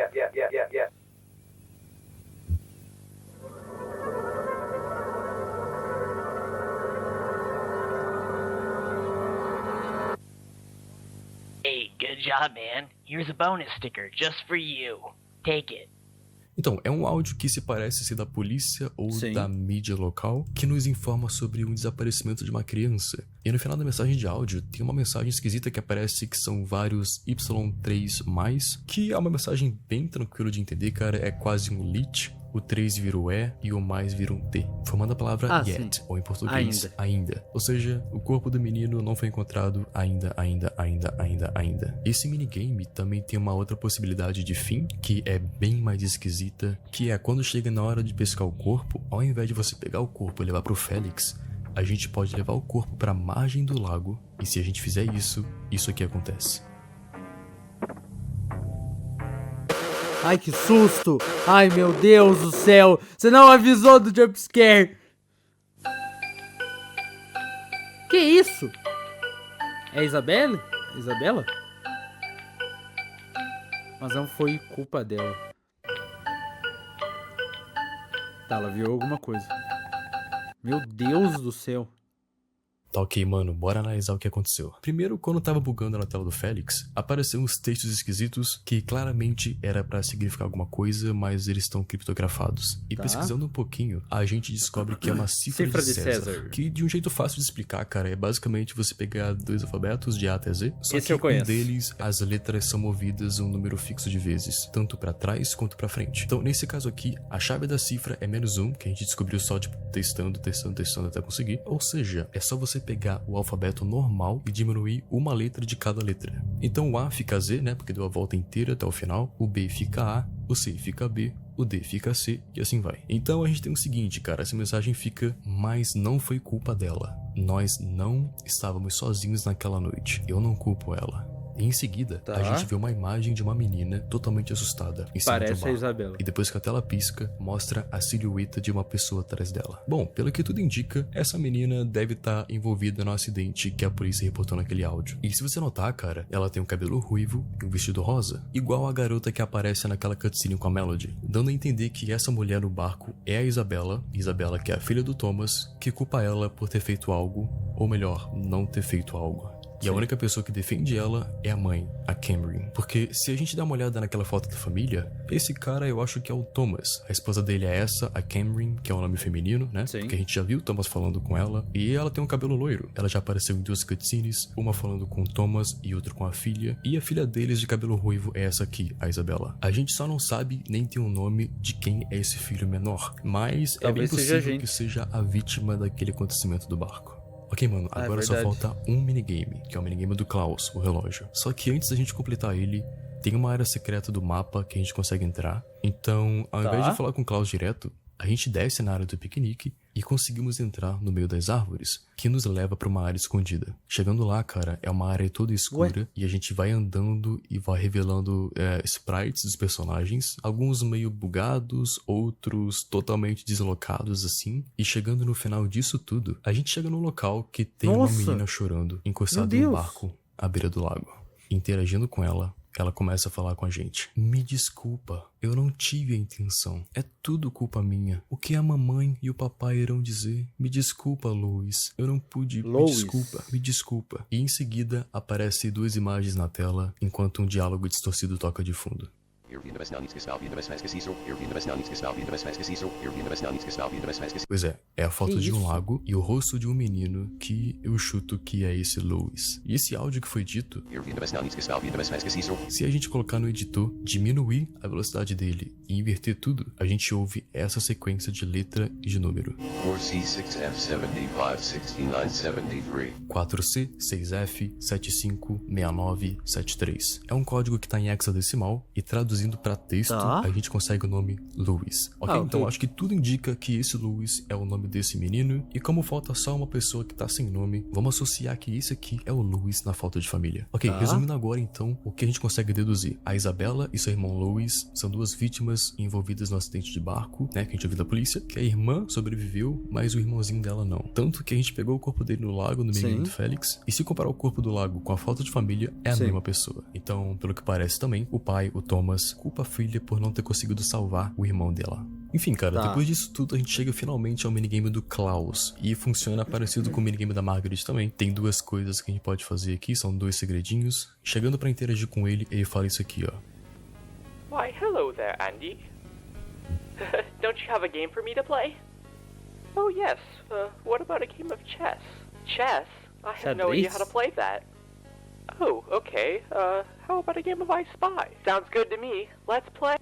Good job, man. Here's a bonus sticker just for you. Take it. Então, é um áudio que se parece ser da polícia ou Sim. da mídia local, que nos informa sobre um desaparecimento de uma criança. E no final da mensagem de áudio, tem uma mensagem esquisita que aparece que são vários Y3+, que é uma mensagem bem tranquila de entender, cara, é quase um lit. O 3 vira o E e o mais vira um T, formando a palavra yet, sim. ou em português, ainda. Ou seja, o corpo do menino não foi encontrado ainda. Esse minigame também tem uma outra possibilidade de fim, que é bem mais esquisita, que é quando chega na hora de pescar o corpo, ao invés de você pegar o corpo e levar pro Félix, a gente pode levar o corpo pra margem do lago, e se a gente fizer isso, isso aqui acontece. Ai, que susto! Ai, meu Deus do céu! Você não avisou do jumpscare! Que isso? É a Isabela? Isabela? Mas não foi culpa dela. Tá, ela viu alguma coisa. Meu Deus do céu. Tá ok, mano, bora analisar o que aconteceu. Primeiro, quando tava bugando na tela do Félix, apareceram uns textos esquisitos que claramente era pra significar alguma coisa, mas eles estão criptografados. E Tá. pesquisando um pouquinho, a gente descobre que é uma cifra de César. Que de um jeito fácil de explicar, cara, é basicamente você pegar dois alfabetos de A até Z, só Esse que eu conheço. um deles, as letras são movidas um número fixo de vezes, tanto pra trás quanto pra frente. Então, nesse caso aqui, a chave da cifra é -1, que a gente descobriu só, tipo, testando até conseguir. Ou seja, é só você pegar o alfabeto normal e diminuir uma letra de cada letra. Então o A fica Z, né, porque deu a volta inteira até o final, o B fica A, o C fica B, o D fica C e assim vai. Então a gente tem o seguinte, cara, essa mensagem fica: mas não foi culpa dela. Nós não estávamos sozinhos naquela noite. Eu não culpo ela. Em seguida, Tá. a gente vê uma imagem de uma menina totalmente assustada em cima de um Parece a barco. Isabela. E depois que a tela pisca, mostra a silhueta de uma pessoa atrás dela. Bom, pelo que tudo indica, essa menina deve estar envolvida no acidente que a polícia reportou naquele áudio. E se você notar, cara, ela tem um cabelo ruivo e um vestido rosa, igual a garota que aparece naquela cutscene com a Melody, dando a entender que essa mulher no barco é a Isabela que é a filha do Thomas, que culpa ela por ter feito algo, ou melhor, não ter feito algo. E a única pessoa que defende ela é a mãe, a Cameron. Porque se a gente dá uma olhada naquela foto da família, esse cara eu acho que é o Thomas. A esposa dele é essa, a Cameron, que é o nome feminino, né? Sim. Porque a gente já viu o Thomas falando com ela. E ela tem um cabelo loiro. Ela já apareceu em duas cutscenes, uma falando com o Thomas e outra com a filha. E a filha deles de cabelo ruivo é essa aqui, a Isabela. A gente só não sabe nem tem um nome de quem é esse filho menor. Mas Talvez é bem seja a possível gente. que seja a vítima daquele acontecimento do barco. Ok, mano, Ah, é agora só verdade. falta um minigame, que é o minigame do Klaus, o relógio. Só que antes da gente completar ele, tem uma área secreta do mapa que a gente consegue entrar. Então, ao invés de falar com o Klaus direto, a gente desce na área do piquenique e conseguimos entrar no meio das árvores, que nos leva pra uma área escondida. Chegando lá, cara, é uma área toda escura e a gente vai andando e vai revelando sprites dos personagens, alguns meio bugados, outros totalmente deslocados assim. E chegando no final disso tudo, a gente chega num local que tem Nossa! uma menina chorando, encostada Meu em um Deus! barco à beira do lago. Interagindo com ela, ela começa a falar com a gente. Me desculpa, eu não tive a intenção. É tudo culpa minha. O que a mamãe e o papai irão dizer? Me desculpa, Louis. Eu não pude. Louis. Me desculpa. E em seguida, aparecem duas imagens na tela, enquanto um diálogo distorcido toca de fundo. Pois é a foto Que de um isso? lago e o rosto de um menino que eu chuto que é esse Louis. E esse áudio que foi dito, se a gente colocar no editor, diminuir a velocidade dele e inverter tudo, a gente ouve essa sequência de letra e de número. 4C, 6F, 75, 69, 73. É um código que tá em hexadecimal e traduzindo pra texto, Tá. a gente consegue o nome Louis. Ok? Ah, Então ok. acho que tudo indica que esse Louis é o nome desse menino e como falta só uma pessoa que tá sem nome, vamos associar que esse aqui é o Louis na falta de família. Ok, Tá. resumindo agora então, o que a gente consegue deduzir? A Isabela e seu irmão Louis são duas vítimas envolvidas no acidente de barco, né, que a gente ouviu da polícia, que a irmã sobreviveu, mas o irmãozinho dela não. Tanto que a gente pegou o corpo dele no lago, no meio Sim. do Félix, e se comparar o corpo do lago com a falta de família, é a Sim. mesma pessoa. Então, pelo que parece também, o pai, o Thomas, culpa a filha por não ter conseguido salvar o irmão dela. Enfim, cara, Tá. depois disso tudo a gente chega finalmente ao minigame do Klaus. E funciona parecido com o minigame da Margaret também. Tem duas coisas que a gente pode fazer aqui, são 2 segredinhos. Chegando pra interagir com ele, ele fala isso aqui, ó. Why, hello there, Andy. Don't you have a game for me to play? Oh, yes. What about a game of chess? Chess? I have no idea how to play that. Oh, okay. How about a game of I Spy? Sounds good to me. Let's play.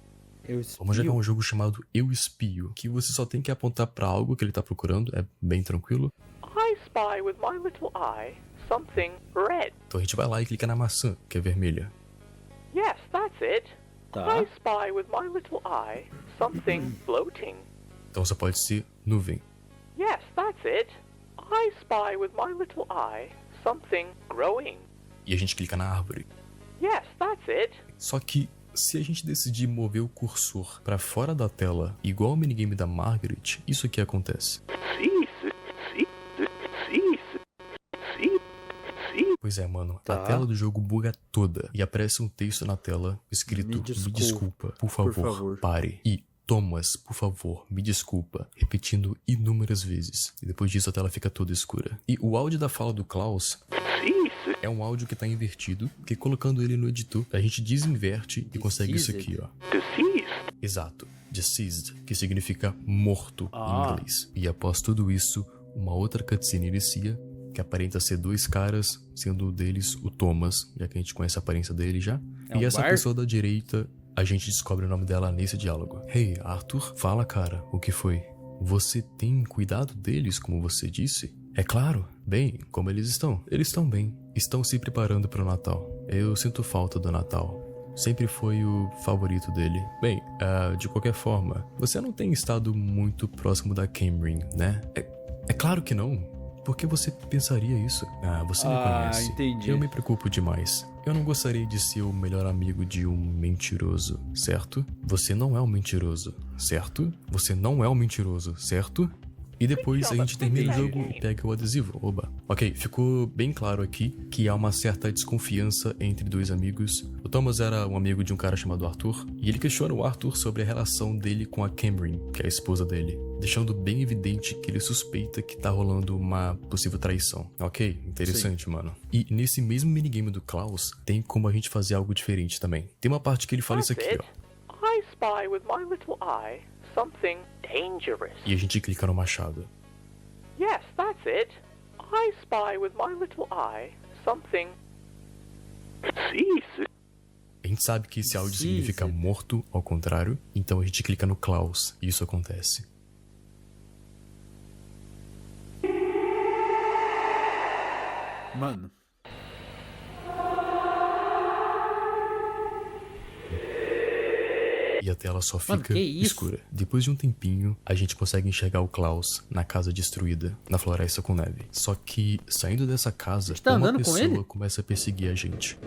Vamos jogar um jogo chamado Eu Espio, que você só tem que apontar pra algo que ele tá procurando, é bem tranquilo. I spy with my little eye something red. Então a gente vai lá e clica na maçã, que é vermelha. Yes, that's it. Tá. I spy with my little eye something floating. Então só pode ser nuvem. Yes, that's it. I spy with my little eye something growing. E a gente clica na árvore. Yes, that's it. Só que se a gente decidir mover o cursor pra fora da tela, igual ao minigame da Margaret, isso aqui acontece. Pois é, mano, a Tá. tela do jogo buga toda e aparece um texto na tela escrito Me Me desculpa, desculpa, por favor, pare. E Thomas, por favor, me desculpa, repetindo inúmeras vezes. E depois disso a tela fica toda escura. E o áudio da fala do Klaus é um áudio que tá invertido, que colocando ele no editor, a gente desinverte e consegue isso aqui, ó. Exato, deceased, que significa morto em inglês. E após tudo isso, uma outra cutscene inicia, que aparenta ser 2 caras, sendo um deles o Thomas, já que a gente conhece a aparência dele já. É um E essa bar? pessoa da direita, a gente descobre o nome dela nesse diálogo. Hey, Arthur, fala, cara, o que foi? Você tem cuidado deles, como você disse? É claro. Bem, como eles estão? Eles estão bem. Estão se preparando para o Natal. Eu sinto falta do Natal. Sempre foi o favorito dele. Bem, de qualquer forma, você não tem estado muito próximo da Cameron, né? É claro que não. Por que você pensaria isso? Você me conhece. Entendi. Eu me preocupo demais. Eu não gostaria de ser o melhor amigo de um mentiroso, certo? Você não é um mentiroso, certo? Você não é um mentiroso, certo? E depois a gente termina o jogo e pega o adesivo. Oba. Ok, ficou bem claro aqui que há uma certa desconfiança entre 2 amigos. O Thomas era um amigo de um cara chamado Arthur, e ele questiona o Arthur sobre a relação dele com a Cameron, que é a esposa dele, deixando bem evidente que ele suspeita que tá rolando uma possível traição. Ok, interessante, mano. E nesse mesmo minigame do Klaus, tem como a gente fazer algo diferente também. Tem uma parte que ele fala isso aqui, ó. I spy with my little eye something dangerous. E a gente clica no machado. Yes, that's it. I spy with my little eye something. A gente sabe que esse áudio significa morto, ao contrário, então a gente clica no Klaus e isso acontece. Mano. E a tela só Mano, fica que isso? escura. Depois de um tempinho, a gente consegue enxergar o Klaus na casa destruída, na floresta com neve. Só que, saindo dessa casa, tá uma andando com pessoa ele? começa a perseguir a gente.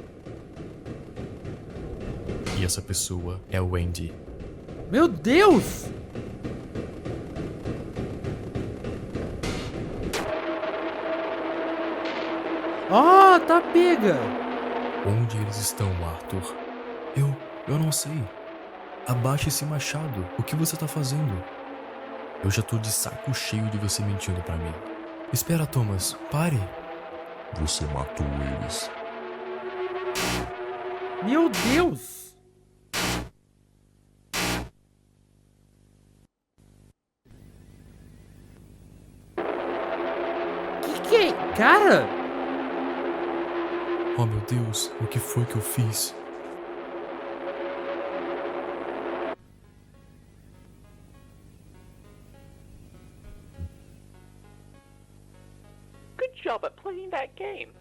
E essa pessoa é o Andy. Meu Deus! Ah, tá pega! Onde eles estão, Arthur? Eu não sei. Abaixe esse machado. O que você tá fazendo? Eu já tô de saco cheio de você mentindo pra mim. Espera, Thomas. Pare. Você matou eles. Meu Deus! Que é? Cara! Oh, meu Deus. O que foi que eu fiz? Good job at playing that game.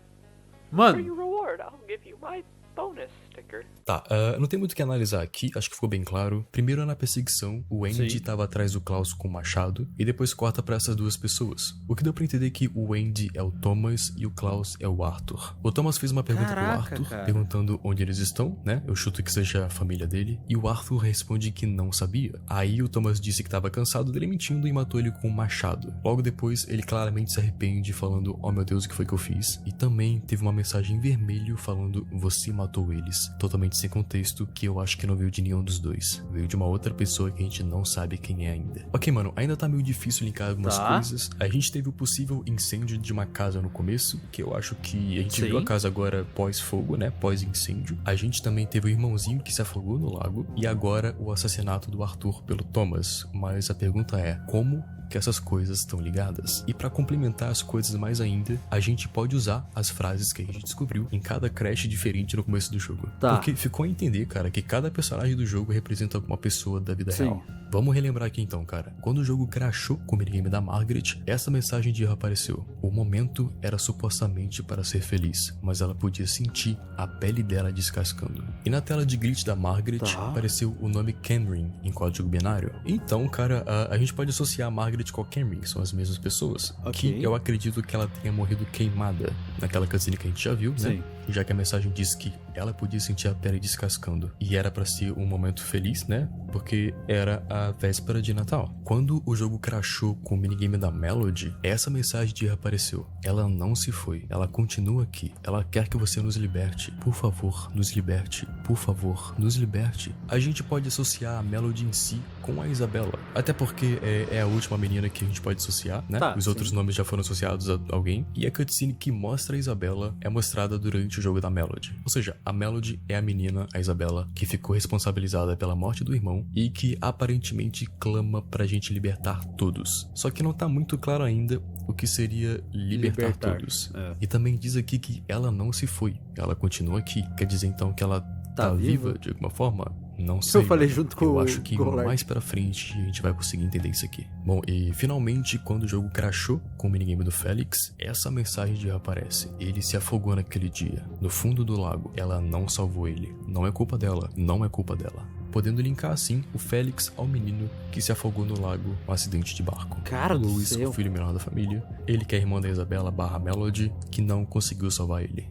For Mano, your reward, I'll give you my bonus sticker. Tá, não tem muito o que analisar aqui, acho que ficou bem claro. Primeiro, na perseguição, o Andy Sim. tava atrás do Klaus com o machado, e depois corta pra essas 2 pessoas. O que deu pra entender que o Andy é o Thomas e o Klaus é o Arthur. O Thomas fez uma pergunta Caraca, pro Arthur, cara. perguntando onde eles estão, né? Eu chuto que seja a família dele, e o Arthur responde que não sabia. Aí o Thomas disse que tava cansado dele mentindo e matou ele com um machado. Logo depois, ele claramente se arrepende, falando, oh meu Deus, o que foi que eu fiz? E também teve uma mensagem em vermelho falando, você matou eles. Felix, totalmente sem contexto, que eu acho que não veio de nenhum dos dois. Veio de uma outra pessoa que a gente não sabe quem é ainda. Ok, mano, ainda tá meio difícil linkar algumas coisas. A gente teve o possível incêndio de uma casa no começo, que eu acho que a gente viu a casa agora pós-fogo, né? Pós-incêndio. A gente também teve o irmãozinho que se afogou no lago. E agora o assassinato do Arthur pelo Thomas. Mas a pergunta é, como que essas coisas estão ligadas? E pra complementar as coisas mais ainda, a gente pode usar as frases que a gente descobriu em cada crash diferente no começo do jogo. Porque ficou a entender, cara, que cada personagem do jogo representa alguma pessoa da vida real. Vamos relembrar aqui então, cara. Quando o jogo crashou com o minigame da Margaret, essa mensagem de erro apareceu. O momento era supostamente para ser feliz, mas ela podia sentir a pele dela descascando. E na tela de glitch da Margaret, apareceu o nome Cameron em código binário. Então, cara, a gente pode associar a Margaret com a Cameron, são as mesmas pessoas. Que eu acredito que ela tenha morrido queimada naquela cutscene que a gente já viu, né? Já que a mensagem diz que ela podia sentir a pele descascando. E era pra ser um momento feliz, né? Porque era a véspera de Natal. Quando o jogo crashou com o minigame da Melody, essa mensagem de erro apareceu. Ela não se foi. Ela continua aqui. Ela quer que você nos liberte. Por favor, nos liberte. Por favor, nos liberte. A gente pode associar a Melody em si com a Isabela. Até porque é a última menina que a gente pode associar, né? Os outros nomes já foram associados a alguém. E a cutscene que mostra a Isabela é mostrada durante o jogo da Melody. Ou seja, a Melody é a menina, a Isabela, que ficou responsabilizada pela morte do irmão e que aparentemente clama pra gente libertar todos. Só que não tá muito claro ainda o que seria libertar todos. E também diz aqui que ela não se foi, ela continua aqui. Quer dizer então que ela tá viva de alguma forma? Não sei. Eu falei junto com o Eu acho que mais pra frente a gente vai conseguir entender isso aqui. Bom, e finalmente, quando o jogo crashou com o minigame do Felix, essa mensagem de erro aparece. Ele se afogou naquele dia, no fundo do lago. Ela não salvou ele. Não é culpa dela. Não é culpa dela. Podendo linkar assim o Felix ao menino que se afogou no lago no acidente de barco. Cara do Louis, céu. o filho menor da família. Ele que é a irmã da Isabela / Melody, que não conseguiu salvar ele.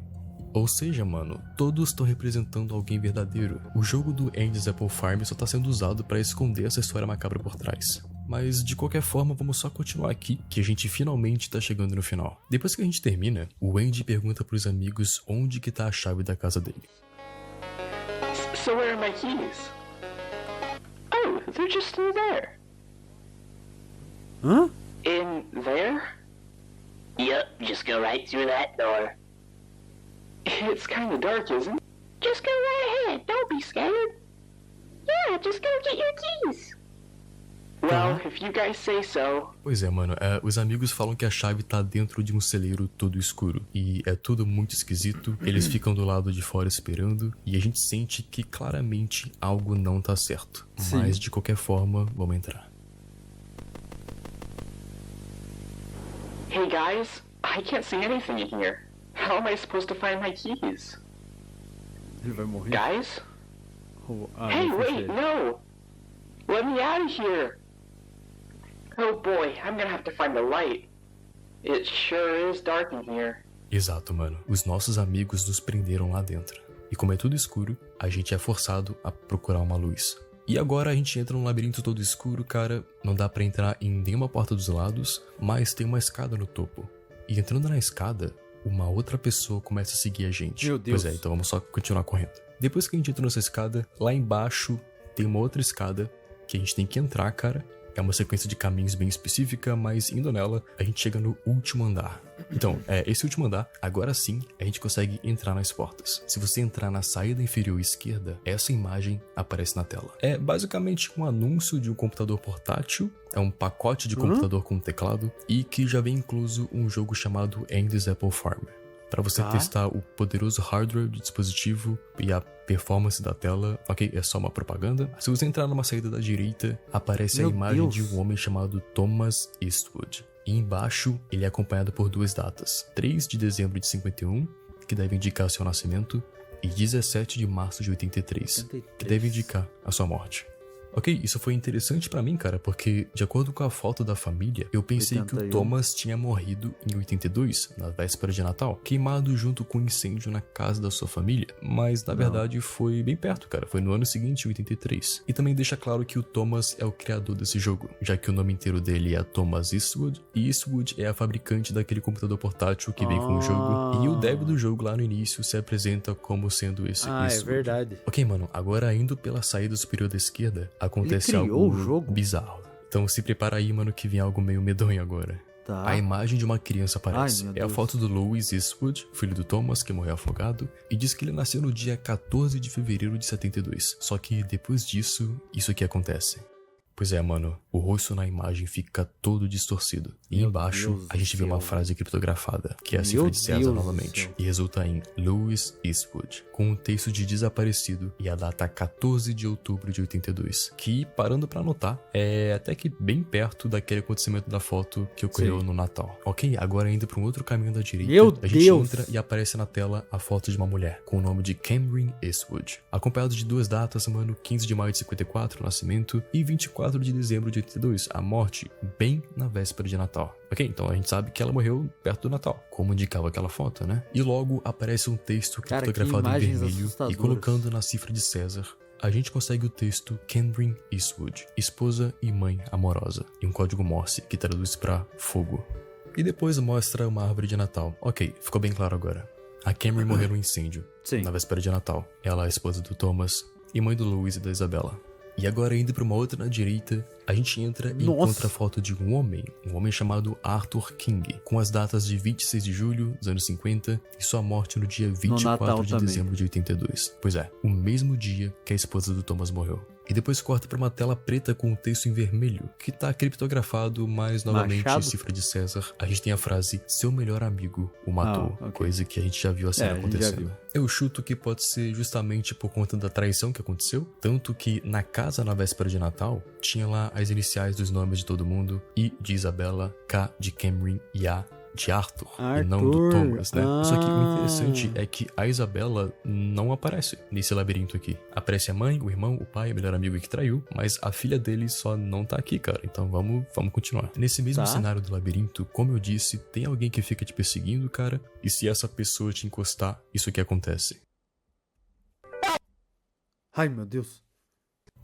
Ou seja, mano, todos estão representando alguém verdadeiro. O jogo do Andy's Apple Farm só tá sendo usado pra esconder essa história macabra por trás. Mas de qualquer forma, vamos só continuar aqui, que a gente finalmente tá chegando no final. Depois que a gente termina, o Andy pergunta pros amigos onde que tá a chave da casa dele. So where are my keys? Oh, they're just through there. Hã? In there? Yup, just go right through that door. It's kind of dark, isn't it? Just go right ahead. Don't be scared. Yeah, just go get your keys. Well, if you guys say so. Pois é, mano, os amigos falam que a chave tá dentro de um celeiro todo escuro. E é tudo muito esquisito, eles ficam do lado de fora esperando, e a gente sente que claramente algo não tá certo. Mas de qualquer forma, vamos entrar. Hey guys, I can't see anything in here. How am I supposed to find my keys? Ele vai morrer. Guys? Hey, wait, no! Let me out of here! Oh boy, I'm gonna have to find a light. It sure is dark in here. Exato, mano. Os nossos amigos nos prenderam lá dentro. E como é tudo escuro, a gente é forçado a procurar uma luz. E agora a gente entra num labirinto todo escuro, cara. Não dá pra entrar em nenhuma porta dos lados, mas tem uma escada no topo. E entrando na escada, uma outra pessoa começa a seguir a gente. Meu Deus. Pois é, então vamos só continuar correndo. Depois que a gente entra nessa escada, lá embaixo tem uma outra escada que a gente tem que entrar, cara. É uma sequência de caminhos bem específica, mas indo nela, a gente chega no último andar. Então, esse último andar, agora sim, a gente consegue entrar nas portas. Se você entrar na saída inferior esquerda, essa imagem aparece na tela. É basicamente um anúncio de um computador portátil, é um pacote de computador com teclado, e que já vem incluso um jogo chamado Andy's Apple Farm. Para você testar o poderoso hardware do dispositivo e a performance da tela, ok? É só uma propaganda. Se você entrar numa saída da direita, aparece a imagem de um homem chamado Thomas Eastwood. E embaixo, ele é acompanhado por duas datas. 3 de dezembro de 51, que deve indicar seu nascimento, e 17 de março de 83, que deve indicar a sua morte. Ok, isso foi interessante pra mim, cara, porque de acordo com a foto da família, eu pensei que 81. o Thomas tinha morrido em 82, na véspera de Natal, queimado junto com um incêndio na casa da sua família, mas na verdade foi bem perto, cara, foi no ano seguinte, em 83. E também deixa claro que o Thomas é o criador desse jogo, já que o nome inteiro dele é Thomas Eastwood, e Eastwood é a fabricante daquele computador portátil que vem com o jogo, e o dev do jogo lá no início se apresenta como sendo esse Eastwood. É verdade. Ok, mano, agora indo pela saída superior da esquerda, acontece Ele criou algo o jogo? bizarro. Então se prepara aí, mano, que vem algo meio medonho agora. Tá. A imagem de uma criança aparece. Ai, meu É a Deus. foto do Louis Eastwood, filho do Thomas, que morreu afogado, e diz que ele nasceu no dia 14 de fevereiro de 72. Só que depois disso, isso aqui acontece. Pois é, mano, o rosto na imagem fica todo distorcido. E Meu embaixo, Deus a gente do vê uma céu. frase criptografada, que é a Meu cifra de César Deus do novamente, céu. e resulta em Louis Eastwood, com um texto de desaparecido e a data 14 de outubro de 82, que, parando pra anotar, é até que bem perto daquele acontecimento da foto que ocorreu Sim. no Natal. Ok, agora indo pra um outro caminho da direita, Meu a gente Deus. entra e aparece na tela a foto de uma mulher, com o nome de Cameron Eastwood, acompanhado de duas datas, mano, 15 de maio de 54, o nascimento, e 24 de dezembro de 82, a morte, bem na véspera de Natal. Ok, então a gente sabe que ela morreu perto do Natal, como indicava aquela foto, né? E logo aparece um texto Cara, criptografado que em imagens vermelho e assustadoras. colocando na cifra de César, a gente consegue o texto Cameron Eastwood, esposa e mãe amorosa, e um código Morse que traduz pra fogo. E depois mostra uma árvore de Natal. Ok, ficou bem claro agora. A Cameron morreu no incêndio, Sim. na véspera de Natal. Ela é a esposa do Thomas e mãe do Louis e da Isabela. E agora, indo pra uma outra na direita, a gente entra e Nossa. encontra a foto de um homem chamado Arthur King, com as datas de 26 de julho dos anos 50 e sua morte no dia 24 Natal de também. dezembro de 82. Pois é, o mesmo dia que a esposa do Thomas morreu. E depois corta pra uma tela preta com um texto em vermelho, que tá criptografado, mas novamente Machado? cifra de César. A gente tem a frase, seu melhor amigo o matou, ok. coisa que a gente já viu a cena a gente já acontecendo. viu. Eu chuto que pode ser justamente por conta da traição que aconteceu, tanto que na casa na véspera de Natal, tinha lá as iniciais dos nomes de todo mundo, I de Isabela, K de Cameron e A de Arthur, e não do Arthur. Thomas, né? Só que o Ah. interessante é que a Isabela não aparece nesse labirinto aqui. Aparece a mãe, o irmão, o pai, o melhor amigo que traiu, mas a filha dele só não tá aqui, cara. Então vamos continuar. Nesse mesmo Tá. cenário do labirinto, como eu disse, tem alguém que fica te perseguindo, cara, e se essa pessoa te encostar, isso que acontece. Ai, meu Deus.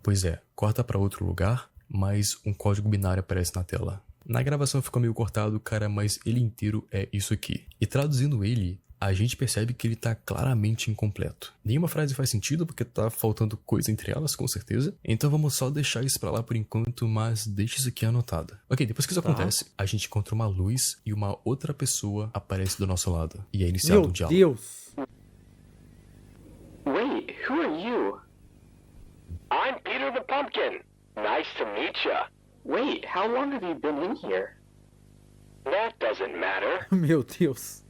Pois é, corta pra outro lugar, mas um código binário aparece na tela. Na gravação ficou meio cortado, cara, mas ele inteiro é isso aqui. E traduzindo ele, a gente percebe que ele tá claramente incompleto. Nenhuma frase faz sentido, porque tá faltando coisa entre elas, com certeza. Então vamos só deixar isso pra lá por enquanto, mas deixa isso aqui anotado. Ok, depois que isso acontece, a gente encontra uma luz e uma outra pessoa aparece do nosso lado. E é iniciado Meu um diálogo. Deus. Wait, who are you? I'm Peter the Pumpkin. Nice to meet ya. Wait, how long have you been in here? That doesn't matter. Meu Deus.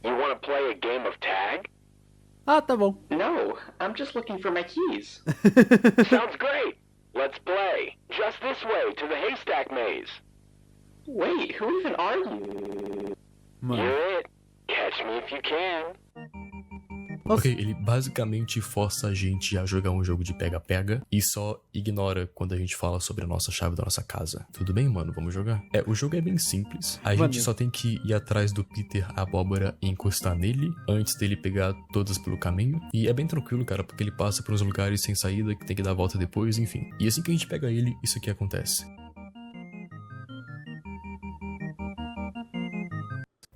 You want to play a game of tag? Ah, tá bom. No, I'm just looking for my keys. Sounds great. Let's play. Just this way to the haystack maze. Wait, who even are you? Mano. You're it. Catch me if you can. Nossa. Ok, ele basicamente força a gente a jogar um jogo de pega-pega e só ignora quando a gente fala sobre a nossa chave da nossa casa. Tudo bem, mano? Vamos jogar? O jogo é bem simples. A gente só tem que ir atrás do Peter Abóbora e encostar nele antes dele pegar todas pelo caminho. E é bem tranquilo, cara, porque ele passa por uns lugares sem saída que tem que dar a volta depois, enfim. E assim que a gente pega ele, isso aqui acontece.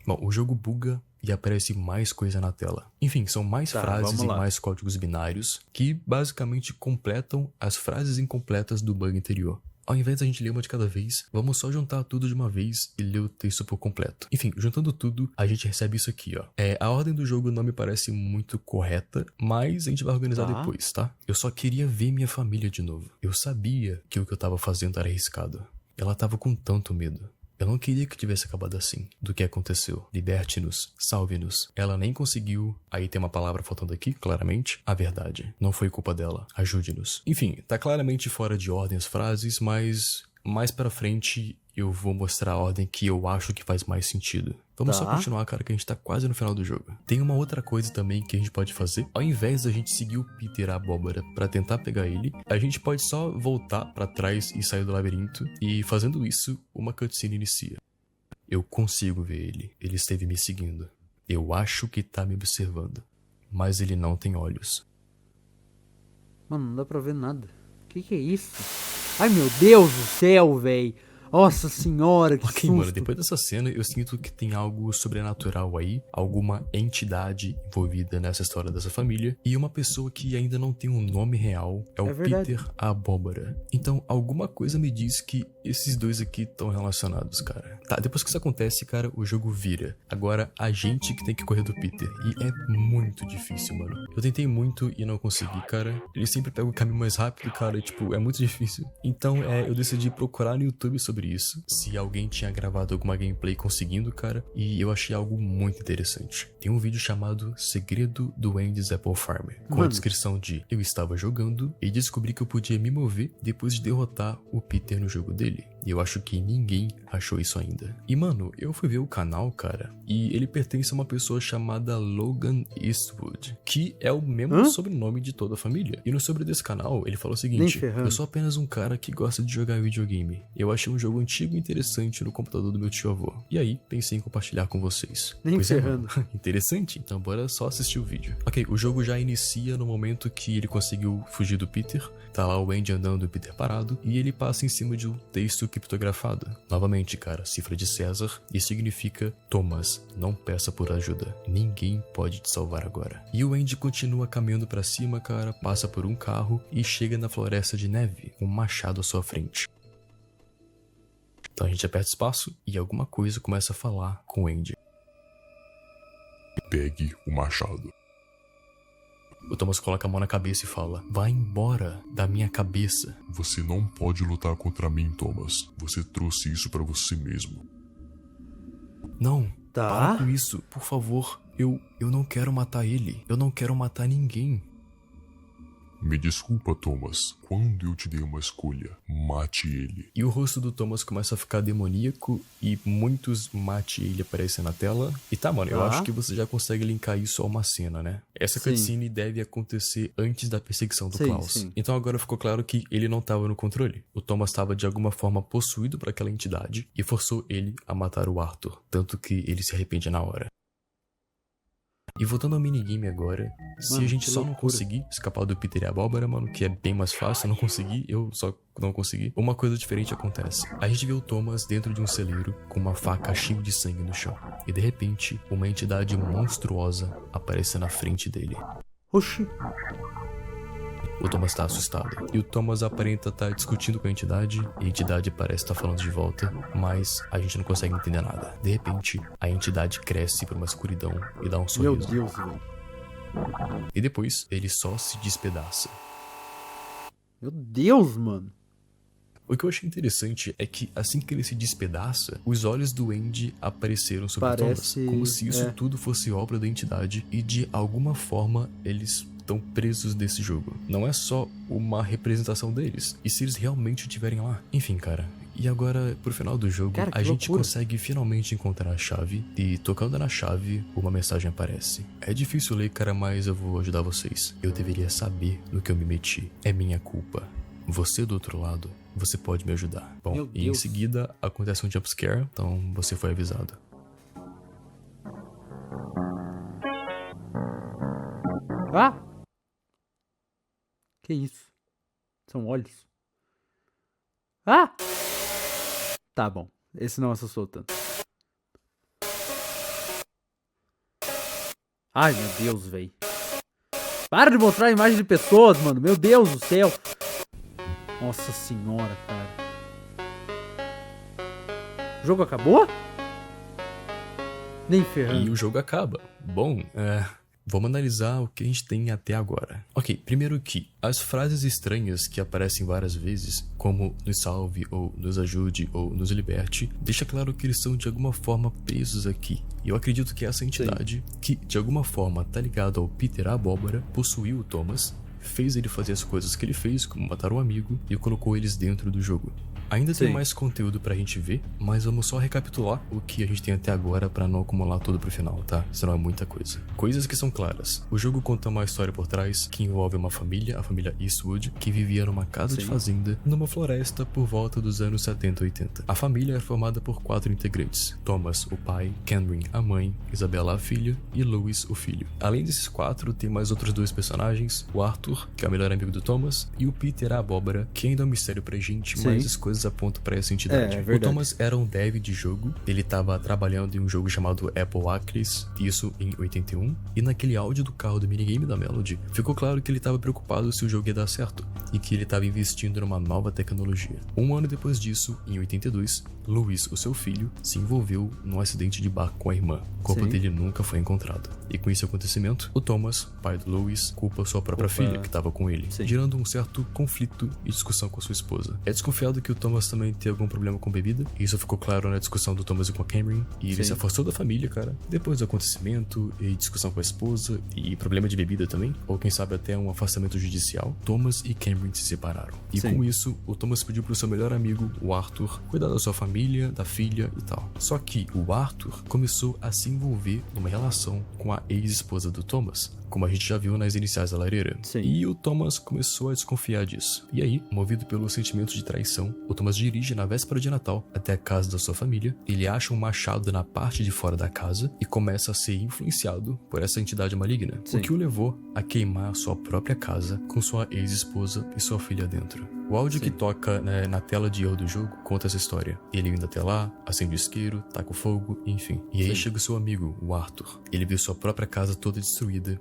Bom, o jogo buga e aparece mais coisa na tela. Enfim, são mais frases vamos e lá. mais códigos binários que basicamente completam as frases incompletas do bug anterior. Ao invés de a gente ler uma de cada vez, vamos só juntar tudo de uma vez e ler o texto por completo. Enfim, juntando tudo, a gente recebe isso aqui, ó. A ordem do jogo não me parece muito correta, mas a gente vai organizar depois, tá? Eu só queria ver minha família de novo. Eu sabia que o que eu tava fazendo era arriscado. Ela tava com tanto medo. Eu não queria que tivesse acabado assim, do que aconteceu. Liberte-nos, salve-nos. Ela nem conseguiu, aí tem uma palavra faltando aqui, claramente, a verdade. Não foi culpa dela, ajude-nos. Enfim, tá claramente fora de ordem as frases, mas Mais pra frente eu vou mostrar a ordem que eu acho que faz mais sentido. Vamos só continuar, cara, que a gente tá quase no final do jogo. Tem uma outra coisa também que a gente pode fazer. Ao invés da gente seguir o Peter a abóbora pra tentar pegar ele, a gente pode só voltar pra trás e sair do labirinto. E fazendo isso, uma cutscene inicia. Eu consigo ver ele. Ele esteve me seguindo. Eu acho que tá me observando. Mas ele não tem olhos. Mano, não dá pra ver nada. Que é isso? Ai, meu Deus do céu, véi. Nossa senhora, que susto. Mano, depois dessa cena eu sinto que tem algo sobrenatural aí, alguma entidade envolvida nessa história dessa família, e uma pessoa que ainda não tem um nome real é o Peter a Abóbora. Então alguma coisa me diz que esses dois aqui estão relacionados, cara. Tá, depois que isso acontece, cara, o jogo vira. Agora a gente que tem que correr do Peter, e é muito difícil, mano. Eu tentei muito e não consegui, cara. Ele sempre pega o caminho mais rápido, cara, e, tipo, é muito difícil. Então eu decidi procurar no YouTube sobre isso, se alguém tinha gravado alguma gameplay conseguindo, cara, e eu achei algo muito interessante. Tem um vídeo chamado Segredo do Andy's Apple Farm, com a descrição de: eu estava jogando e descobri que eu podia me mover depois de derrotar o Peter no jogo dele. E eu acho que ninguém achou isso ainda. E mano, eu fui ver o canal, cara, e ele pertence a uma pessoa chamada Logan Eastwood, que é o mesmo sobrenome de toda a família. E no sobre desse canal, ele falou o seguinte: eu sou apenas um cara que gosta de jogar videogame. Eu achei um jogo antigo e interessante no computador do meu tio-avô. E aí, pensei em compartilhar com vocês. Pois é, interessante? Então bora só assistir o vídeo. Ok, o jogo já inicia no momento que ele conseguiu fugir do Peter. Tá lá o Andy andando e o Peter parado, e ele passa em cima de um texto criptografado. Novamente, cara, cifra de César, e significa: Thomas, não peça por ajuda. Ninguém pode te salvar agora. E o Andy continua caminhando pra cima, cara, passa por um carro e chega na floresta de neve, com um machado à sua frente. Então a gente aperta espaço e alguma coisa começa a falar com o Andy. Pegue o machado. O Thomas coloca a mão na cabeça e fala: vai embora da minha cabeça. Você não pode lutar contra mim, Thomas. Você trouxe isso pra você mesmo. Não, para com isso, por favor. Eu não quero matar ele. Eu não quero matar ninguém. Me desculpa, Thomas. Quando eu te dei uma escolha, mate ele. E o rosto do Thomas começa a ficar demoníaco e muitos mate ele aparecem na tela. E tá, mano, eu acho que você já consegue linkar isso a uma cena, né? Essa cutscene deve acontecer antes da perseguição do Klaus. Então agora ficou claro que ele não tava no controle. O Thomas tava de alguma forma possuído por aquela entidade e forçou ele a matar o Arthur. Tanto que ele se arrepende na hora. E voltando ao minigame agora, se a gente só não conseguir escapar do Peter e a Abóbora, mano, que é bem mais fácil, eu não consegui, eu só não consegui, uma coisa diferente acontece. A gente vê o Thomas dentro de um celeiro com uma faca cheia de sangue no chão. E de repente, uma entidade monstruosa aparece na frente dele. Oxi. O Thomas tá assustado. E o Thomas aparenta estar discutindo com a entidade. E a entidade parece estar falando de volta. Mas a gente não consegue entender nada. De repente, a entidade cresce por uma escuridão e dá um sorriso. Meu Deus, velho. E depois, ele só se despedaça. Meu Deus, mano. O que eu achei interessante é que assim que ele se despedaça, os olhos do Andy apareceram sobre o Thomas. Como se isso tudo fosse obra da entidade. E de alguma forma, eles estão presos desse jogo. Não é só uma representação deles. E se eles realmente estiverem lá? Enfim, cara. E agora, pro final do jogo, a gente consegue finalmente encontrar a chave. E tocando na chave, uma mensagem aparece. É difícil ler, cara, mas eu vou ajudar vocês. Eu deveria saber no que eu me meti. É minha culpa. Você do outro lado, você pode me ajudar. Bom, e em seguida acontece um jumpscare, então você foi avisado. Ah! Que isso? São olhos. Ah! Tá bom. Esse não assustou tanto. Ai, meu Deus, velho. Para de mostrar a imagem de pessoas, mano. Meu Deus do céu. Nossa senhora, cara. O jogo acabou? Nem ferrando. E o jogo acaba. Bom, vamos analisar o que a gente tem até agora. Ok, primeiro que as frases estranhas que aparecem várias vezes, como nos salve, ou nos ajude, ou nos liberte, deixa claro que eles são de alguma forma presos aqui. E eu acredito que essa entidade, que de alguma forma tá ligada ao Peter a Abóbora, possuiu o Thomas, fez ele fazer as coisas que ele fez, como matar um amigo, e colocou eles dentro do jogo. Ainda tem mais conteúdo pra gente ver, mas vamos só recapitular o que a gente tem até agora pra não acumular tudo pro final, tá? Senão é muita coisa. Coisas que são claras. O jogo conta uma história por trás que envolve uma família, a família Eastwood, que vivia numa casa de fazenda, numa floresta por volta dos anos 70 e 80. A família é formada por 4 integrantes: Thomas, o pai, Cameron, a mãe, Isabella, a filha, e Louis, o filho. Além desses 4, tem mais outros 2 personagens, o Arthur, que é o melhor amigo do Thomas, e o Peter, a abóbora, que ainda é um mistério pra gente, mas as coisas apontam pra essa entidade. O Thomas era um dev de jogo, ele tava trabalhando em um jogo chamado Apple Arcades, isso em 81, e naquele áudio do carro do minigame da Melody, ficou claro que ele tava preocupado se o jogo ia dar certo, e que ele tava investindo numa nova tecnologia. Um ano depois disso, em 82, Louis, o seu filho, se envolveu num acidente de barco com a irmã. O corpo dele nunca foi encontrado. E com esse acontecimento, o Thomas, pai do Louis, culpa sua própria filha, que estava com ele, gerando um certo conflito e discussão com a sua esposa. É desconfiado que o Thomas também tem algum problema com bebida, e isso ficou claro na discussão do Thomas com a Cameron, e ele se afastou da família, cara, depois do acontecimento, e discussão com a esposa, e problema de bebida também, ou quem sabe até um afastamento judicial. Thomas e Cameron se separaram. E com isso, o Thomas pediu pro seu melhor amigo, o Arthur, cuidar da sua família, da filha e tal. Só que o Arthur começou a se envolver numa relação com a ex-esposa do Thomas, como a gente já viu nas iniciais da lareira. E o Thomas começou a desconfiar disso. E aí, movido pelo sentimento de traição, o Thomas dirige na véspera de Natal até a casa da sua família. Ele acha um machado na parte de fora da casa e começa a ser influenciado por essa entidade maligna, o que o levou a queimar a sua própria casa com sua ex-esposa e sua filha dentro. O áudio que toca na tela de erro do jogo conta essa história. Ele indo até lá, acende o isqueiro, taca o fogo, enfim. E aí chega o seu amigo, o Arthur. Ele vê sua própria casa toda destruída.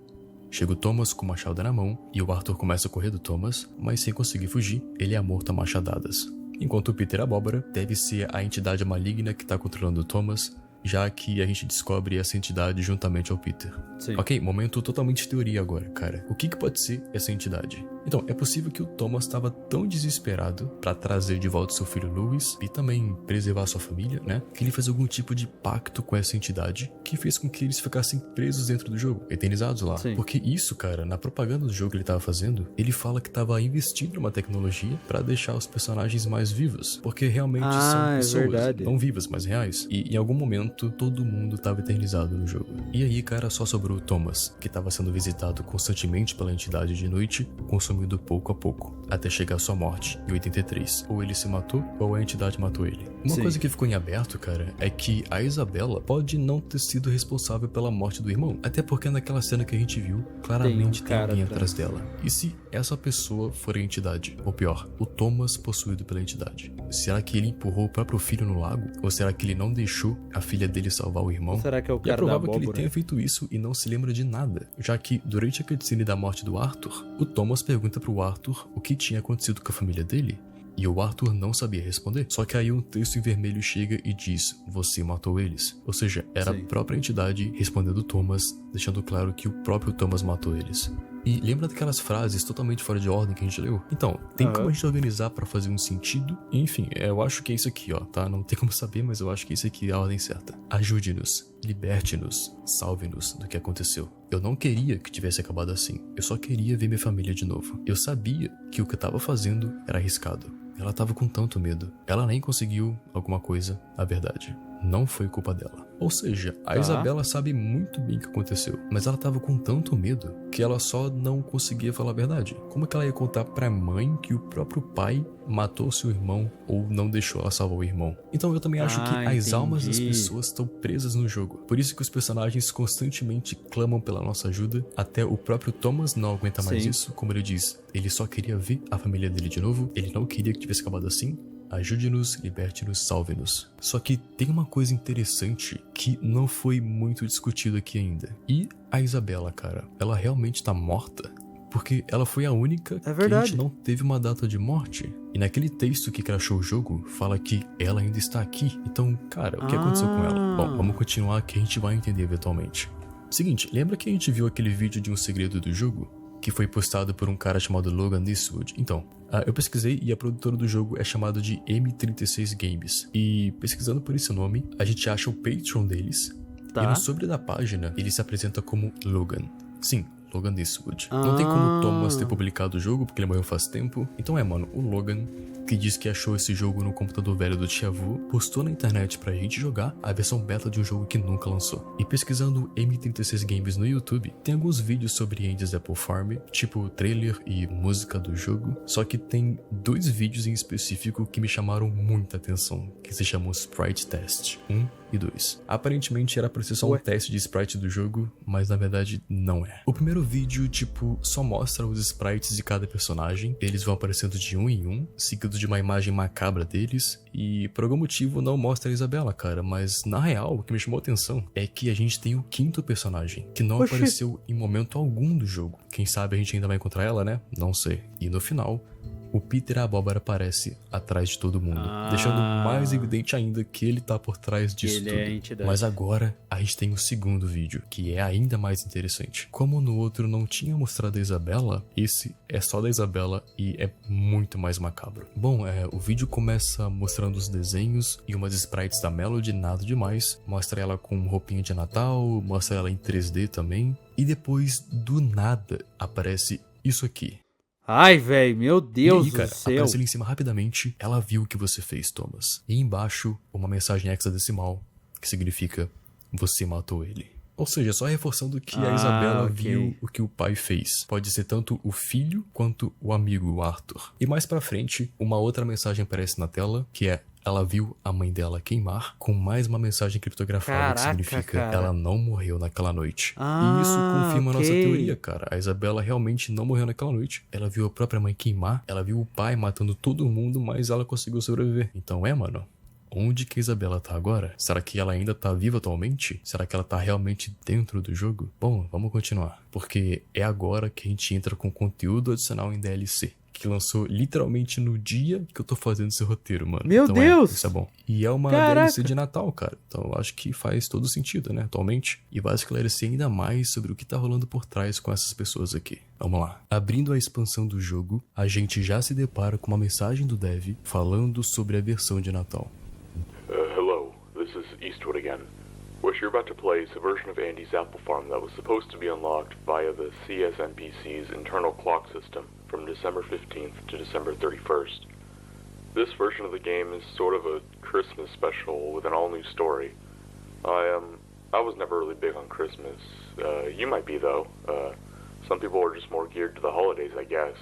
Chega o Thomas com o machado na mão e o Arthur começa a correr do Thomas, mas sem conseguir fugir, ele é morto a machadadas. Enquanto o Peter Abóbora deve ser a entidade maligna que está controlando o Thomas, já que a gente descobre essa entidade juntamente ao Peter. Ok, momento totalmente de teoria agora, cara. O que pode ser essa entidade? Então, é possível que o Thomas estava tão desesperado para trazer de volta seu filho Louis e também preservar sua família, né? Que ele fez algum tipo de pacto com essa entidade que fez com que eles ficassem presos dentro do jogo, eternizados lá. Porque isso, cara, na propaganda do jogo que ele tava fazendo, ele fala que tava investindo numa tecnologia para deixar os personagens mais vivos. Porque realmente são pessoas, não vivas, mas reais. E em algum momento, todo mundo tava eternizado no jogo. E aí, cara, só sobrou o Thomas, que tava sendo visitado constantemente pela entidade de noite, consumindo pouco a pouco, até chegar à sua morte, em 83. Ou ele se matou, ou a entidade matou ele. Uma coisa que ficou em aberto, cara, é que a Isabella pode não ter sido responsável pela morte do irmão. Até porque naquela cena que a gente viu, claramente tem alguém atrás dela. E se essa pessoa for a entidade? Ou pior, o Thomas possuído pela entidade? Será que ele empurrou o próprio filho no lago? Ou será que ele não deixou a filha dele salvar o irmão? Será que é o cara da abóbora? É provável que ele tenha feito isso e não se lembra de nada, já que durante a cutscene da morte do Arthur, o Thomas pergunta pro Arthur o que tinha acontecido com a família dele, e o Arthur não sabia responder. Só que aí um texto em vermelho chega e diz: você matou eles. Ou seja, era a própria entidade respondendo Thomas, deixando claro que o próprio Thomas matou eles. E lembra daquelas frases totalmente fora de ordem que a gente leu? Então, tem como a gente organizar pra fazer um sentido? Enfim, eu acho que é isso aqui, ó, tá? Não tem como saber, mas eu acho que isso aqui é a ordem certa. Ajude-nos, liberte-nos, salve-nos do que aconteceu. Eu não queria que tivesse acabado assim. Eu só queria ver minha família de novo. Eu sabia que o que eu tava fazendo era arriscado. Ela tava com tanto medo. Ela nem conseguiu alguma coisa, na verdade. Não foi culpa dela. Ou seja, a Isabella sabe muito bem o que aconteceu, mas ela tava com tanto medo que ela só não conseguia falar a verdade. Como que ela ia contar pra mãe que o próprio pai matou seu irmão ou não deixou ela salvar o irmão? Então eu também acho que as almas das pessoas estão presas no jogo. Por isso que os personagens constantemente clamam pela nossa ajuda, até o próprio Thomas não aguenta mais isso. Como ele diz, ele só queria ver a família dele de novo, ele não queria que tivesse acabado assim. Ajude-nos, liberte-nos, salve-nos. Só que tem uma coisa interessante que não foi muito discutido aqui ainda. E a Isabella, cara, ela realmente tá morta? Porque ela foi a única que a gente não teve uma data de morte. E naquele texto que crashou o jogo, fala que ela ainda está aqui. Então, cara, o que aconteceu com ela? Bom, vamos continuar que a gente vai entender eventualmente. Seguinte, lembra que a gente viu aquele vídeo de um segredo do jogo? Que foi postado por um cara chamado Logan Eastwood? Então, eu pesquisei e a produtora do jogo é chamada de M36 Games. E pesquisando por esse nome, a gente acha o Patreon deles. E no sobre da página, ele se apresenta como Logan. Sim, Logan Eastwood. Não tem como o Thomas ter publicado o jogo, porque ele morreu faz tempo. Então mano, o Logan, que diz que achou esse jogo no computador velho do Tia-Vu, postou na internet pra gente jogar a versão beta de um jogo que nunca lançou. E pesquisando M36 Games no YouTube, tem alguns vídeos sobre Andy's Apple Farm, tipo trailer e música do jogo, só que tem 2 vídeos em específico que me chamaram muita atenção, que se chamam Sprite Test 1 e 2. Aparentemente era pra ser só um teste de sprite do jogo, mas na verdade não é. O primeiro vídeo, tipo, só mostra os sprites de cada personagem, eles vão aparecendo de um em um, seguido de uma imagem macabra deles, e por algum motivo não mostra a Isabela, cara, mas na real o que me chamou a atenção é que a gente tem o 5º personagem, que não apareceu em momento algum do jogo. Quem sabe a gente ainda vai encontrar ela, né? Não sei. E no final, o Peter Abóbora aparece atrás de todo mundo, deixando mais evidente ainda que ele tá por trás disso tudo. Mas agora a gente tem o 2º vídeo, que é ainda mais interessante. Como no outro não tinha mostrado a Isabela, esse é só da Isabela e é muito mais macabro. Bom, o vídeo começa mostrando os desenhos e umas sprites da Melody, nada demais. Mostra ela com roupinha de Natal, mostra ela em 3D também. E depois, do nada, aparece isso aqui. Ai, velho, meu Deus do céu. Aparece ali em cima rapidamente. Ela viu o que você fez, Thomas. E embaixo, uma mensagem hexadecimal, que significa: você matou ele. Ou seja, só reforçando que a Isabela viu o que o pai fez. Pode ser tanto o filho quanto o amigo, o Arthur. E mais pra frente, uma outra mensagem aparece na tela, que é: ela viu a mãe dela queimar, com mais uma mensagem criptografada que significa: ela não morreu naquela noite. E isso confirma a nossa teoria, cara. A Isabela realmente não morreu naquela noite. Ela viu a própria mãe queimar, ela viu o pai matando todo mundo, mas ela conseguiu sobreviver. Então mano, onde que a Isabela tá agora? Será que ela ainda tá viva atualmente? Será que ela tá realmente dentro do jogo? Bom, vamos continuar, porque é agora que a gente entra com conteúdo adicional em DLC, que lançou literalmente no dia que eu tô fazendo esse roteiro, mano. Meu Deus! Isso é bom. E é uma DLC de Natal, cara. Então eu acho que faz todo sentido, né, atualmente. E vai esclarecer ainda mais sobre o que tá rolando por trás com essas pessoas aqui. Vamos lá. Abrindo a expansão do jogo, a gente já se depara com uma mensagem do dev falando sobre a versão de Natal. Hello, this is Eastwood again. What you're about to play is a version of Andy's Apple Farm that was supposed to be unlocked via the CSNPC's internal clock system from December 15th to December 31st. This version of the game is sort of a Christmas special with an all-new story. I was never really big on Christmas. You might be, though. Some people are just more geared to the holidays, I guess.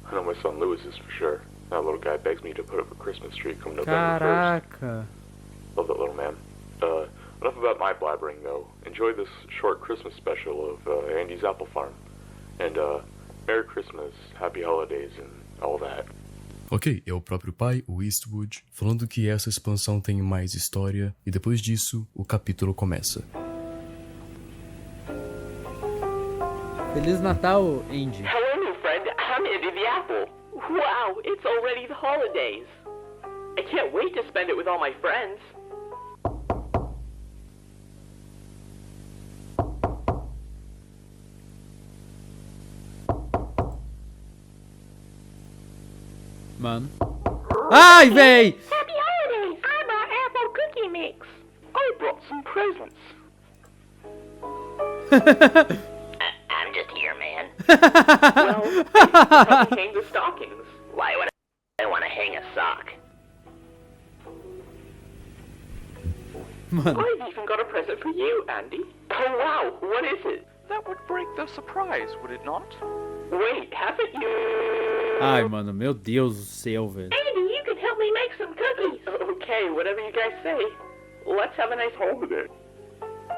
I know my son Lewis is for sure. That little guy begs me to put up a Christmas tree come November 1st. Love that little man. Enough about my blabbering, though. Enjoy this short Christmas special of Andy's Apple Farm. And, Merry Christmas, Happy Holidays, and all that. Ok, é o próprio pai, o Eastwood, falando que essa expansão tem mais história, e depois disso, o capítulo começa. Feliz Natal, Andy. Hello, new friend. I'm Andy the Apple. Wow, it's already the holidays. I can't wait to spend it with all my friends. Mano. Ai, véi! Happy holidays! I brought apple cookie mix. I brought some presents. I'm just here, man. Well, help me hang the stockings. Why would I want to hang a sock? Mano. I've even got a present for you, Andy. Oh wow, what is it? That would break the surprise, would it not? Wait, haven't you... Ai, mano, meu Deus do céu, velho. Andy, you can help me make some cookies. Okay, whatever you guys say. Let's have a nice holiday.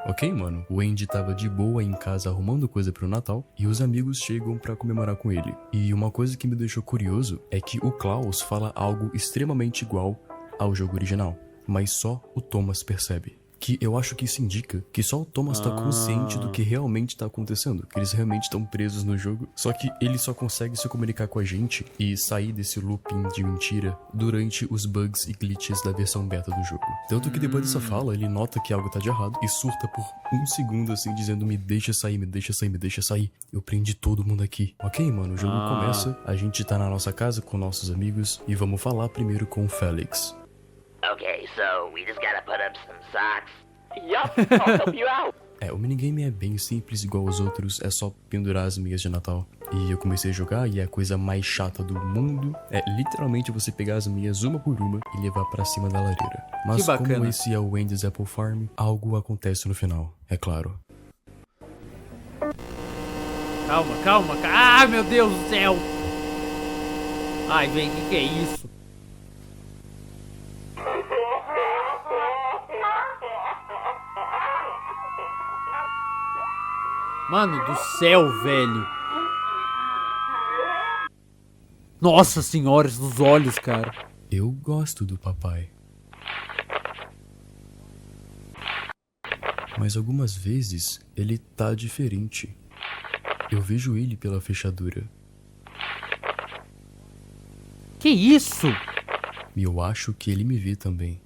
Ok, mano, o Andy tava de boa em casa arrumando coisa pro Natal e os amigos chegam pra comemorar com ele. E uma coisa que me deixou curioso é que o Klaus fala algo extremamente igual ao jogo original, mas só o Thomas percebe. Que eu acho que isso indica que só o Thomas tá consciente do que realmente tá acontecendo, que eles realmente estão presos no jogo, só que ele só consegue se comunicar com a gente e sair desse looping de mentira durante os bugs e glitches da versão beta do jogo. Tanto que depois dessa fala, ele nota que algo tá de errado e surta por um segundo assim, dizendo: me deixa sair, me deixa sair, me deixa sair. Eu prendi todo mundo aqui. Ok, mano, o jogo começa, a gente tá na nossa casa com nossos amigos e vamos falar primeiro com o Felix. Okay, so we just gotta put up some socks. Yup, I'll help you out. O minigame é bem simples, igual aos outros, é só pendurar as meias de Natal. E eu comecei a jogar e é a coisa mais chata do mundo é literalmente você pegar as meias uma por uma e levar pra cima da lareira. Mas como esse é o Andy's Apple Farm, algo acontece no final, é claro. Calma. Ah, meu Deus do céu. Ai, velho, que é isso? Mano do céu, velho. Nossa senhora, dos olhos, cara. Eu gosto do papai. Mas algumas vezes ele tá diferente. Eu vejo ele pela fechadura. Que isso? E eu acho que ele me vê também.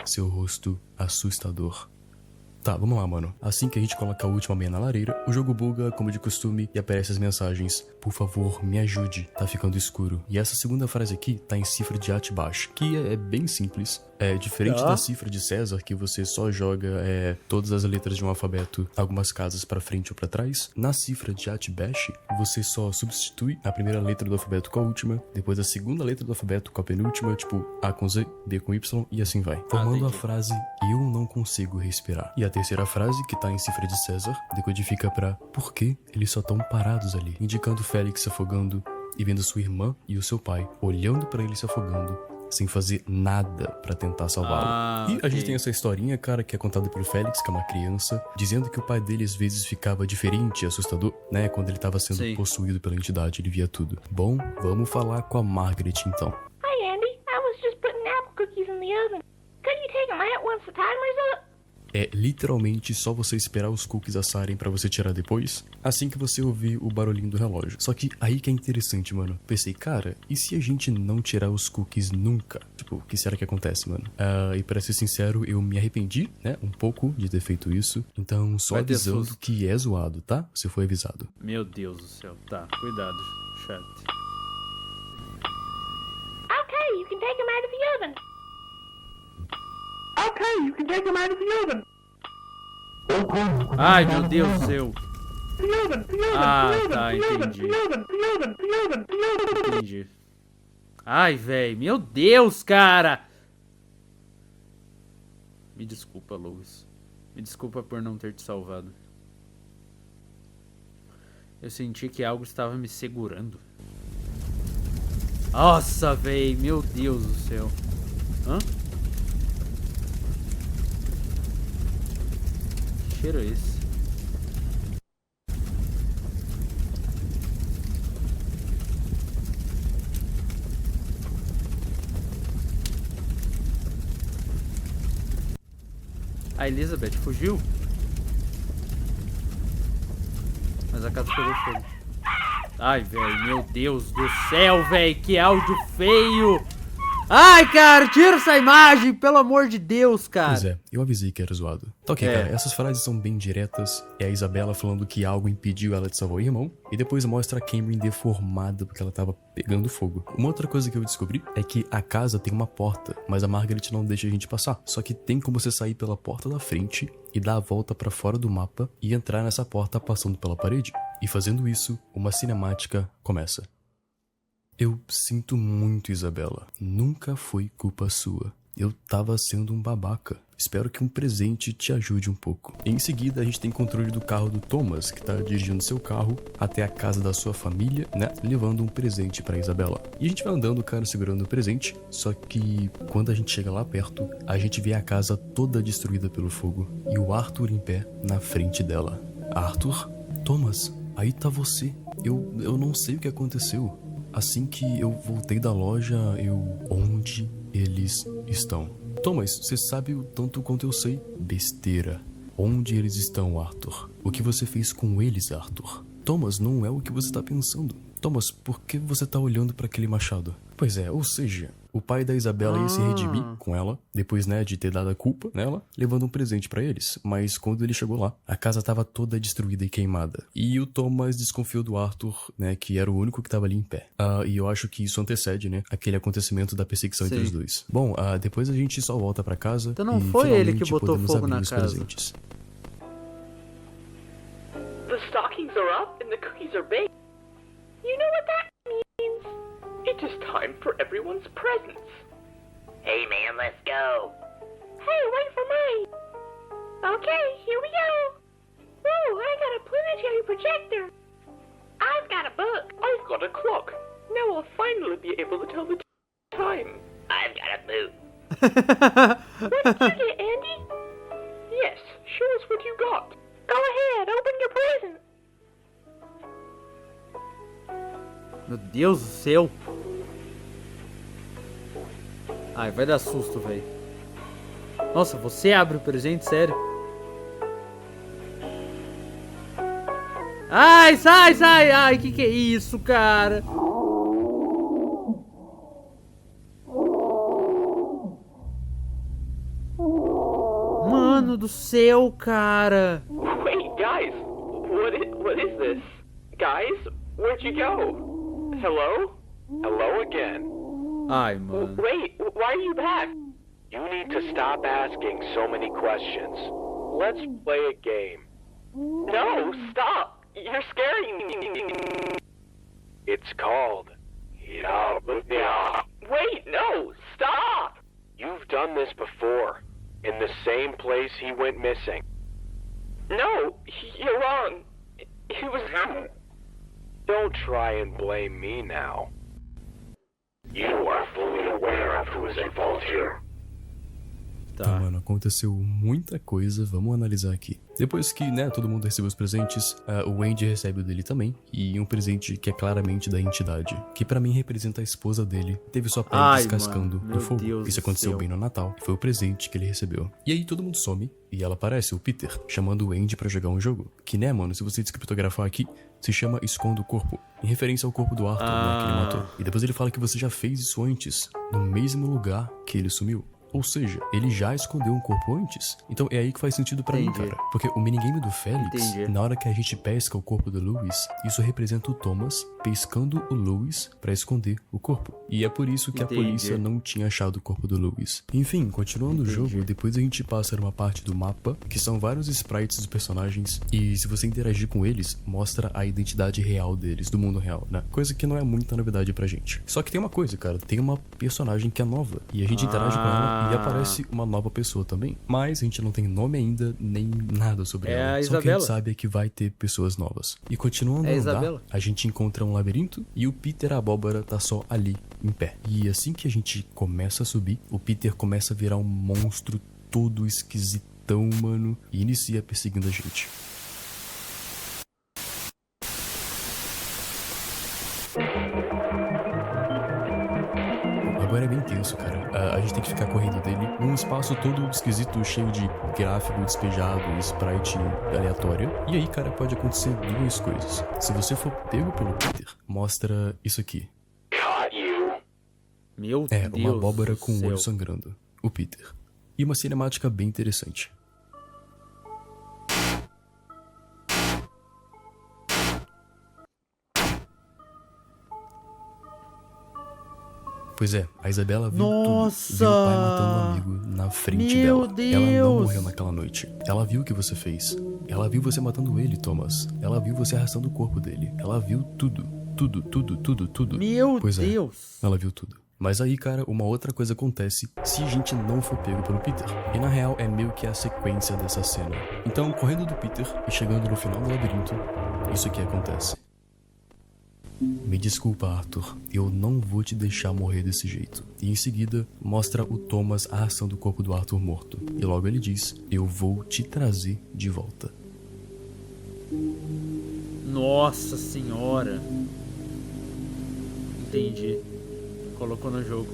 Seu rosto assustador. Tá, vamos lá, mano. Assim que a gente coloca a última meia na lareira, o jogo buga, como de costume, e aparecem as mensagens. Por favor, me ajude. Tá ficando escuro. E essa segunda frase aqui tá em cifra de Atbash, que é bem simples. É diferente da cifra de César, que você só joga todas as letras de um alfabeto algumas casas pra frente ou pra trás. Na cifra de Atbash, você só substitui a primeira letra do alfabeto com a última, depois a segunda letra do alfabeto com a penúltima, tipo A com Z, B com Y e assim vai. Formando a frase Eu não consigo respirar. E a terceira frase, que tá em cifra de César, decodifica pra Por que eles só tão parados ali? Indicando Félix se afogando e vendo sua irmã e o seu pai olhando pra ele se afogando, sem fazer nada pra tentar salvá-lo. E a gente tem essa historinha, cara, que é contada pelo Félix, que é uma criança, dizendo que o pai dele às vezes ficava diferente e assustador, né? Quando ele tava sendo possuído pela entidade, ele via tudo. Bom, vamos falar com a Margaret então. Hi, Andy. I was just putting apple cookies in the oven. Could you take them out once the timer's up? É literalmente só você esperar os cookies assarem pra você tirar depois, assim que você ouvir o barulhinho do relógio. Só que aí que é interessante, mano. Pensei, cara, e se a gente não tirar os cookies nunca? Tipo, o que será que acontece, mano? E pra ser sincero, eu me arrependi, né, um pouco de ter feito isso. Então, só avisando que é zoado, tá? Você foi avisado. Meu Deus do céu. Tá, cuidado, chat. Okay, you can take them out of the oven. Okay, you can take them out of the oven. Ai, meu Deus do céu. Ah, tá, entendi. Entendi. Ai, velho, meu Deus, cara. Me desculpa, Lois. Me desculpa por não ter te salvado. Eu senti que algo estava me segurando. Nossa, velho, meu Deus do céu. Hã? Que cheiro é esse? A Elizabeth fugiu? Mas a casa pegou fogo. Ai, velho, meu Deus do céu, velho, que áudio feio! Ai, cara, tira essa imagem, pelo amor de Deus, cara. Pois é, eu avisei que era zoado. Tá ok, cara, essas frases são bem diretas. É a Isabela falando que algo impediu ela de salvar o irmão. E depois mostra a Cameron deformada porque ela tava pegando fogo. Uma outra coisa que eu descobri é que a casa tem uma porta, mas a Margaret não deixa a gente passar. Só que tem como você sair pela porta da frente e dar a volta pra fora do mapa e entrar nessa porta passando pela parede. E fazendo isso, uma cinemática começa. Eu sinto muito, Isabela. Nunca foi culpa sua. Eu tava sendo um babaca. Espero que um presente te ajude um pouco. Em seguida, a gente tem controle do carro do Thomas, que tá dirigindo seu carro até a casa da sua família, né? Levando um presente pra Isabela. E a gente vai andando, cara, segurando o presente. Só que quando a gente chega lá perto, a gente vê a casa toda destruída pelo fogo. E o Arthur em pé na frente dela. Arthur? Thomas, aí tá você. Eu não sei o que aconteceu. Assim que eu voltei da loja, Onde eles estão? Thomas, você sabe o tanto quanto eu sei? Besteira. Onde eles estão, Arthur? O que você fez com eles, Arthur? Thomas, não é o que você tá pensando. Thomas, por que você tá olhando pra aquele machado? Pois é, ou seja, o pai da Isabela ia se redimir com ela, depois, né, de ter dado a culpa nela, levando um presente pra eles. Mas quando ele chegou lá, a casa tava toda destruída e queimada. E o Thomas desconfiou do Arthur, né, que era o único que tava ali em pé. E eu acho que isso antecede, né, aquele acontecimento da perseguição entre os dois. Bom, depois a gente só volta pra casa. Então não foi ele que botou fogo na casa. The stockings are up and the cookies are baked. You know what that means? It is time for everyone's presents. Hey man, let's go. Hey, wait for me. Okay, here we go. Ooh, I got a planetary projector. I've got a book. I've got a clock. Now I'll finally be able to tell the time. I've got a boot. What did you get, Andy? Yes, show us what you got. Go ahead, open your present. Meu Deus do céu. Ai, vai dar susto, velho. Nossa, você abre o presente, sério? Ai, sai, sai. Ai, que é isso, cara? Mano do céu, cara. Wait, guys, what is this? Guys, where'd you go? Hello? Hello again. Ai, mano. Wait, why are you back? You need to stop asking so many questions. Let's play a game. No, stop! You're scaring me. It's called Yabba. Wait, no, stop! You've done this before. In the same place he went missing. No, you're wrong. It was... Don't try and blame me now. You are fully aware of who is at fault here. Tá, mano, aconteceu muita coisa, vamos analisar aqui. Depois que, né, todo mundo recebeu os presentes, o Andy recebe o dele também. E um presente que é claramente da entidade, que pra mim representa a esposa dele. Teve sua pele descascando no fogo. Isso aconteceu bem no Natal. Foi o presente que ele recebeu. E aí todo mundo some e ela aparece, o Peter, chamando o Andy pra jogar um jogo. Que, né, mano, se você descriptografar aqui, se chama Esconda o Corpo. Em referência ao corpo do Arthur, né, que ele matou. E depois ele fala que você já fez isso antes, no mesmo lugar que ele sumiu. Ou seja, ele já escondeu um corpo antes. Então é aí que faz sentido pra mim, cara. Porque o minigame do Félix, na hora que a gente pesca o corpo do Lewis, isso representa o Thomas pescando o Lewis pra esconder o corpo. E é por isso que a polícia não tinha achado o corpo do Lewis. Enfim, continuando o jogo, depois a gente passa numa parte do mapa, que são vários sprites dos personagens, e se você interagir com eles, mostra a identidade real deles, do mundo real, né? Coisa que não é muita novidade pra gente. Só que tem uma coisa, cara, tem uma personagem que é nova, e a gente interage com ela e aparece uma nova pessoa também. Mas a gente não tem nome ainda, nem nada sobre ela. Só que a gente sabe é que vai ter pessoas novas. E continuando a andar, a gente encontra um labirinto e o Peter Abóbora tá só ali, em pé. E assim que a gente começa a subir, o Peter começa a virar um monstro todo esquisitão, mano, e inicia perseguindo a gente. Agora é bem tenso, cara. A gente tem que ficar correndo dele num espaço todo esquisito, cheio de gráfico despejado, sprite aleatório. E aí, cara, pode acontecer duas coisas. Se você for pego pelo Peter, mostra isso aqui. Meu Deus. Uma abóbora com o olho sangrando. O Peter. E uma cinemática bem interessante. Pois é, a Isabela viu tudo. Viu o pai matando um amigo na frente dela. Deus. Ela não morreu naquela noite. Ela viu o que você fez. Ela viu você matando ele, Thomas. Ela viu você arrastando o corpo dele. Ela viu tudo. Tudo. Meu Deus. Ela viu tudo. Mas aí, cara, uma outra coisa acontece se a gente não for pego pelo Peter. E na real é meio que a sequência dessa cena. Então, correndo do Peter e chegando no final do labirinto, isso aqui acontece. Me desculpa, Arthur, eu não vou te deixar morrer desse jeito. E em seguida, mostra o Thomas arrastando o corpo do Arthur morto. E logo ele diz, eu vou te trazer de volta. Nossa senhora. Entendi. Colocou no jogo.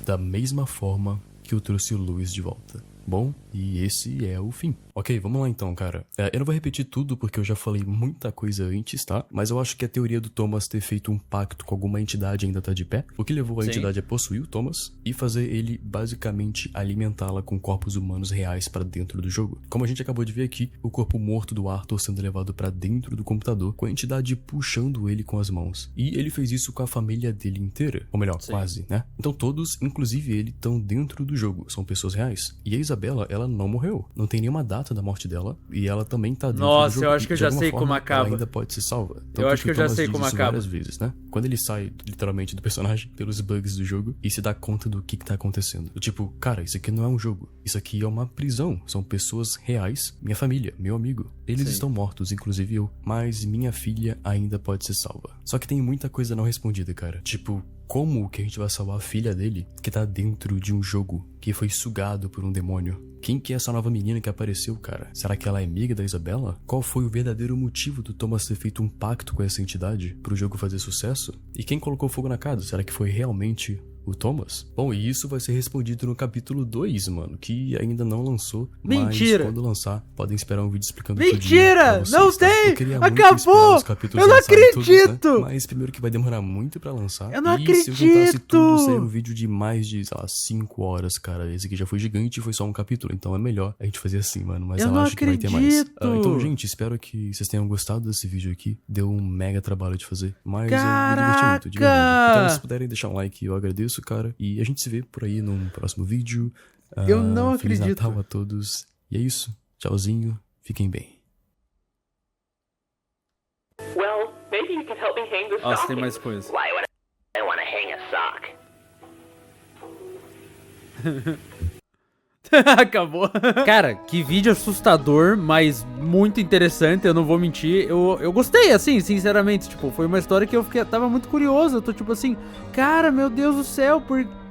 Da mesma forma que eu trouxe o Lewis de volta. Bom, e esse é o fim. Ok, vamos lá então, cara. Eu não vou repetir tudo porque eu já falei muita coisa antes, tá? Mas eu acho que a teoria do Thomas ter feito um pacto com alguma entidade ainda tá de pé. O que levou a entidade a possuir o Thomas e fazer ele basicamente alimentá-la com corpos humanos reais pra dentro do jogo. Como a gente acabou de ver aqui, o corpo morto do Arthur sendo levado pra dentro do computador, com a entidade puxando ele com as mãos. E ele fez isso com a família dele inteira. Ou melhor, quase, né? Então todos, inclusive ele, estão dentro do jogo. São pessoas reais. E a Isabela, ela não morreu. Não tem nenhuma data da morte dela. E ela também tá dentro Nossa, do jogo. eu acho que eu já sei como acaba. Ela ainda pode ser salva. Eu acho que eu já sei como acaba. Várias vezes, né? Quando ele sai, literalmente, do personagem, pelos bugs do jogo, e se dá conta do que tá acontecendo. Tipo, cara, isso aqui não é um jogo. Isso aqui é uma prisão. São pessoas reais. Minha família, meu amigo. Eles estão mortos, inclusive eu. Mas minha filha ainda pode ser salva. Só que tem muita coisa não respondida, cara. Tipo, como que a gente vai salvar a filha dele que tá dentro de um jogo que foi sugado por um demônio? Quem que é essa nova menina que apareceu, cara? Será que ela é amiga da Isabela? Qual foi o verdadeiro motivo do Thomas ter feito um pacto com essa entidade pro jogo fazer sucesso? E quem colocou fogo na casa? Será que foi realmente o Thomas? Bom, e isso vai ser respondido no capítulo 2, mano, que ainda não lançou. Mentira! Mas quando lançar, podem esperar um vídeo explicando Mentira! vocês, não tá? tem! Acabou! Eu não acredito! Todos, né? Mas primeiro que vai demorar muito pra lançar. Eu não acredito! Se eu juntasse tudo, seria um vídeo de mais de, sei lá, 5 horas, cara. Esse aqui já foi gigante e foi só um capítulo. Então é melhor a gente fazer assim, mano. Mas eu acho que vai ter mais. Então, gente, espero que vocês tenham gostado desse vídeo aqui. Deu um mega trabalho de fazer. Mas eu me diverti muito, de verdade. Então, se puderem deixar um like, eu agradeço, cara. E a gente se vê por aí num próximo vídeo. Eu não Feliz acredito. Natal a todos. E é isso. Tchauzinho. Fiquem bem. Well, maybe you can help me hang this Nossa, stocking. tem mais coisa. Why would I want to hang a sock? Acabou. Cara, que vídeo assustador, mas muito interessante, eu não vou mentir. Eu gostei, assim, sinceramente. Tipo, foi uma história que eu tava muito curioso. Eu tô tipo assim, cara, meu Deus do céu,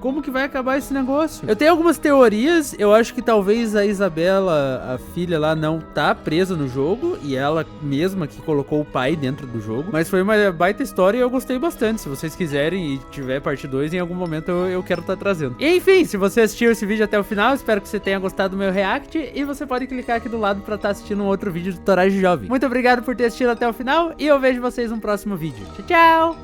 como que vai acabar esse negócio? Eu tenho algumas teorias. Eu acho que talvez a Isabela, a filha lá, não tá presa no jogo. E ela mesma que colocou o pai dentro do jogo. Mas foi uma baita história e eu gostei bastante. Se vocês quiserem e tiver parte 2, em algum momento eu quero estar trazendo. E, enfim, se você assistiu esse vídeo até o final, espero que você tenha gostado do meu react. E você pode clicar aqui do lado pra estar assistindo um outro vídeo do Torage Jovem. Muito obrigado por ter assistido até o final. E eu vejo vocês no próximo vídeo. Tchau, tchau!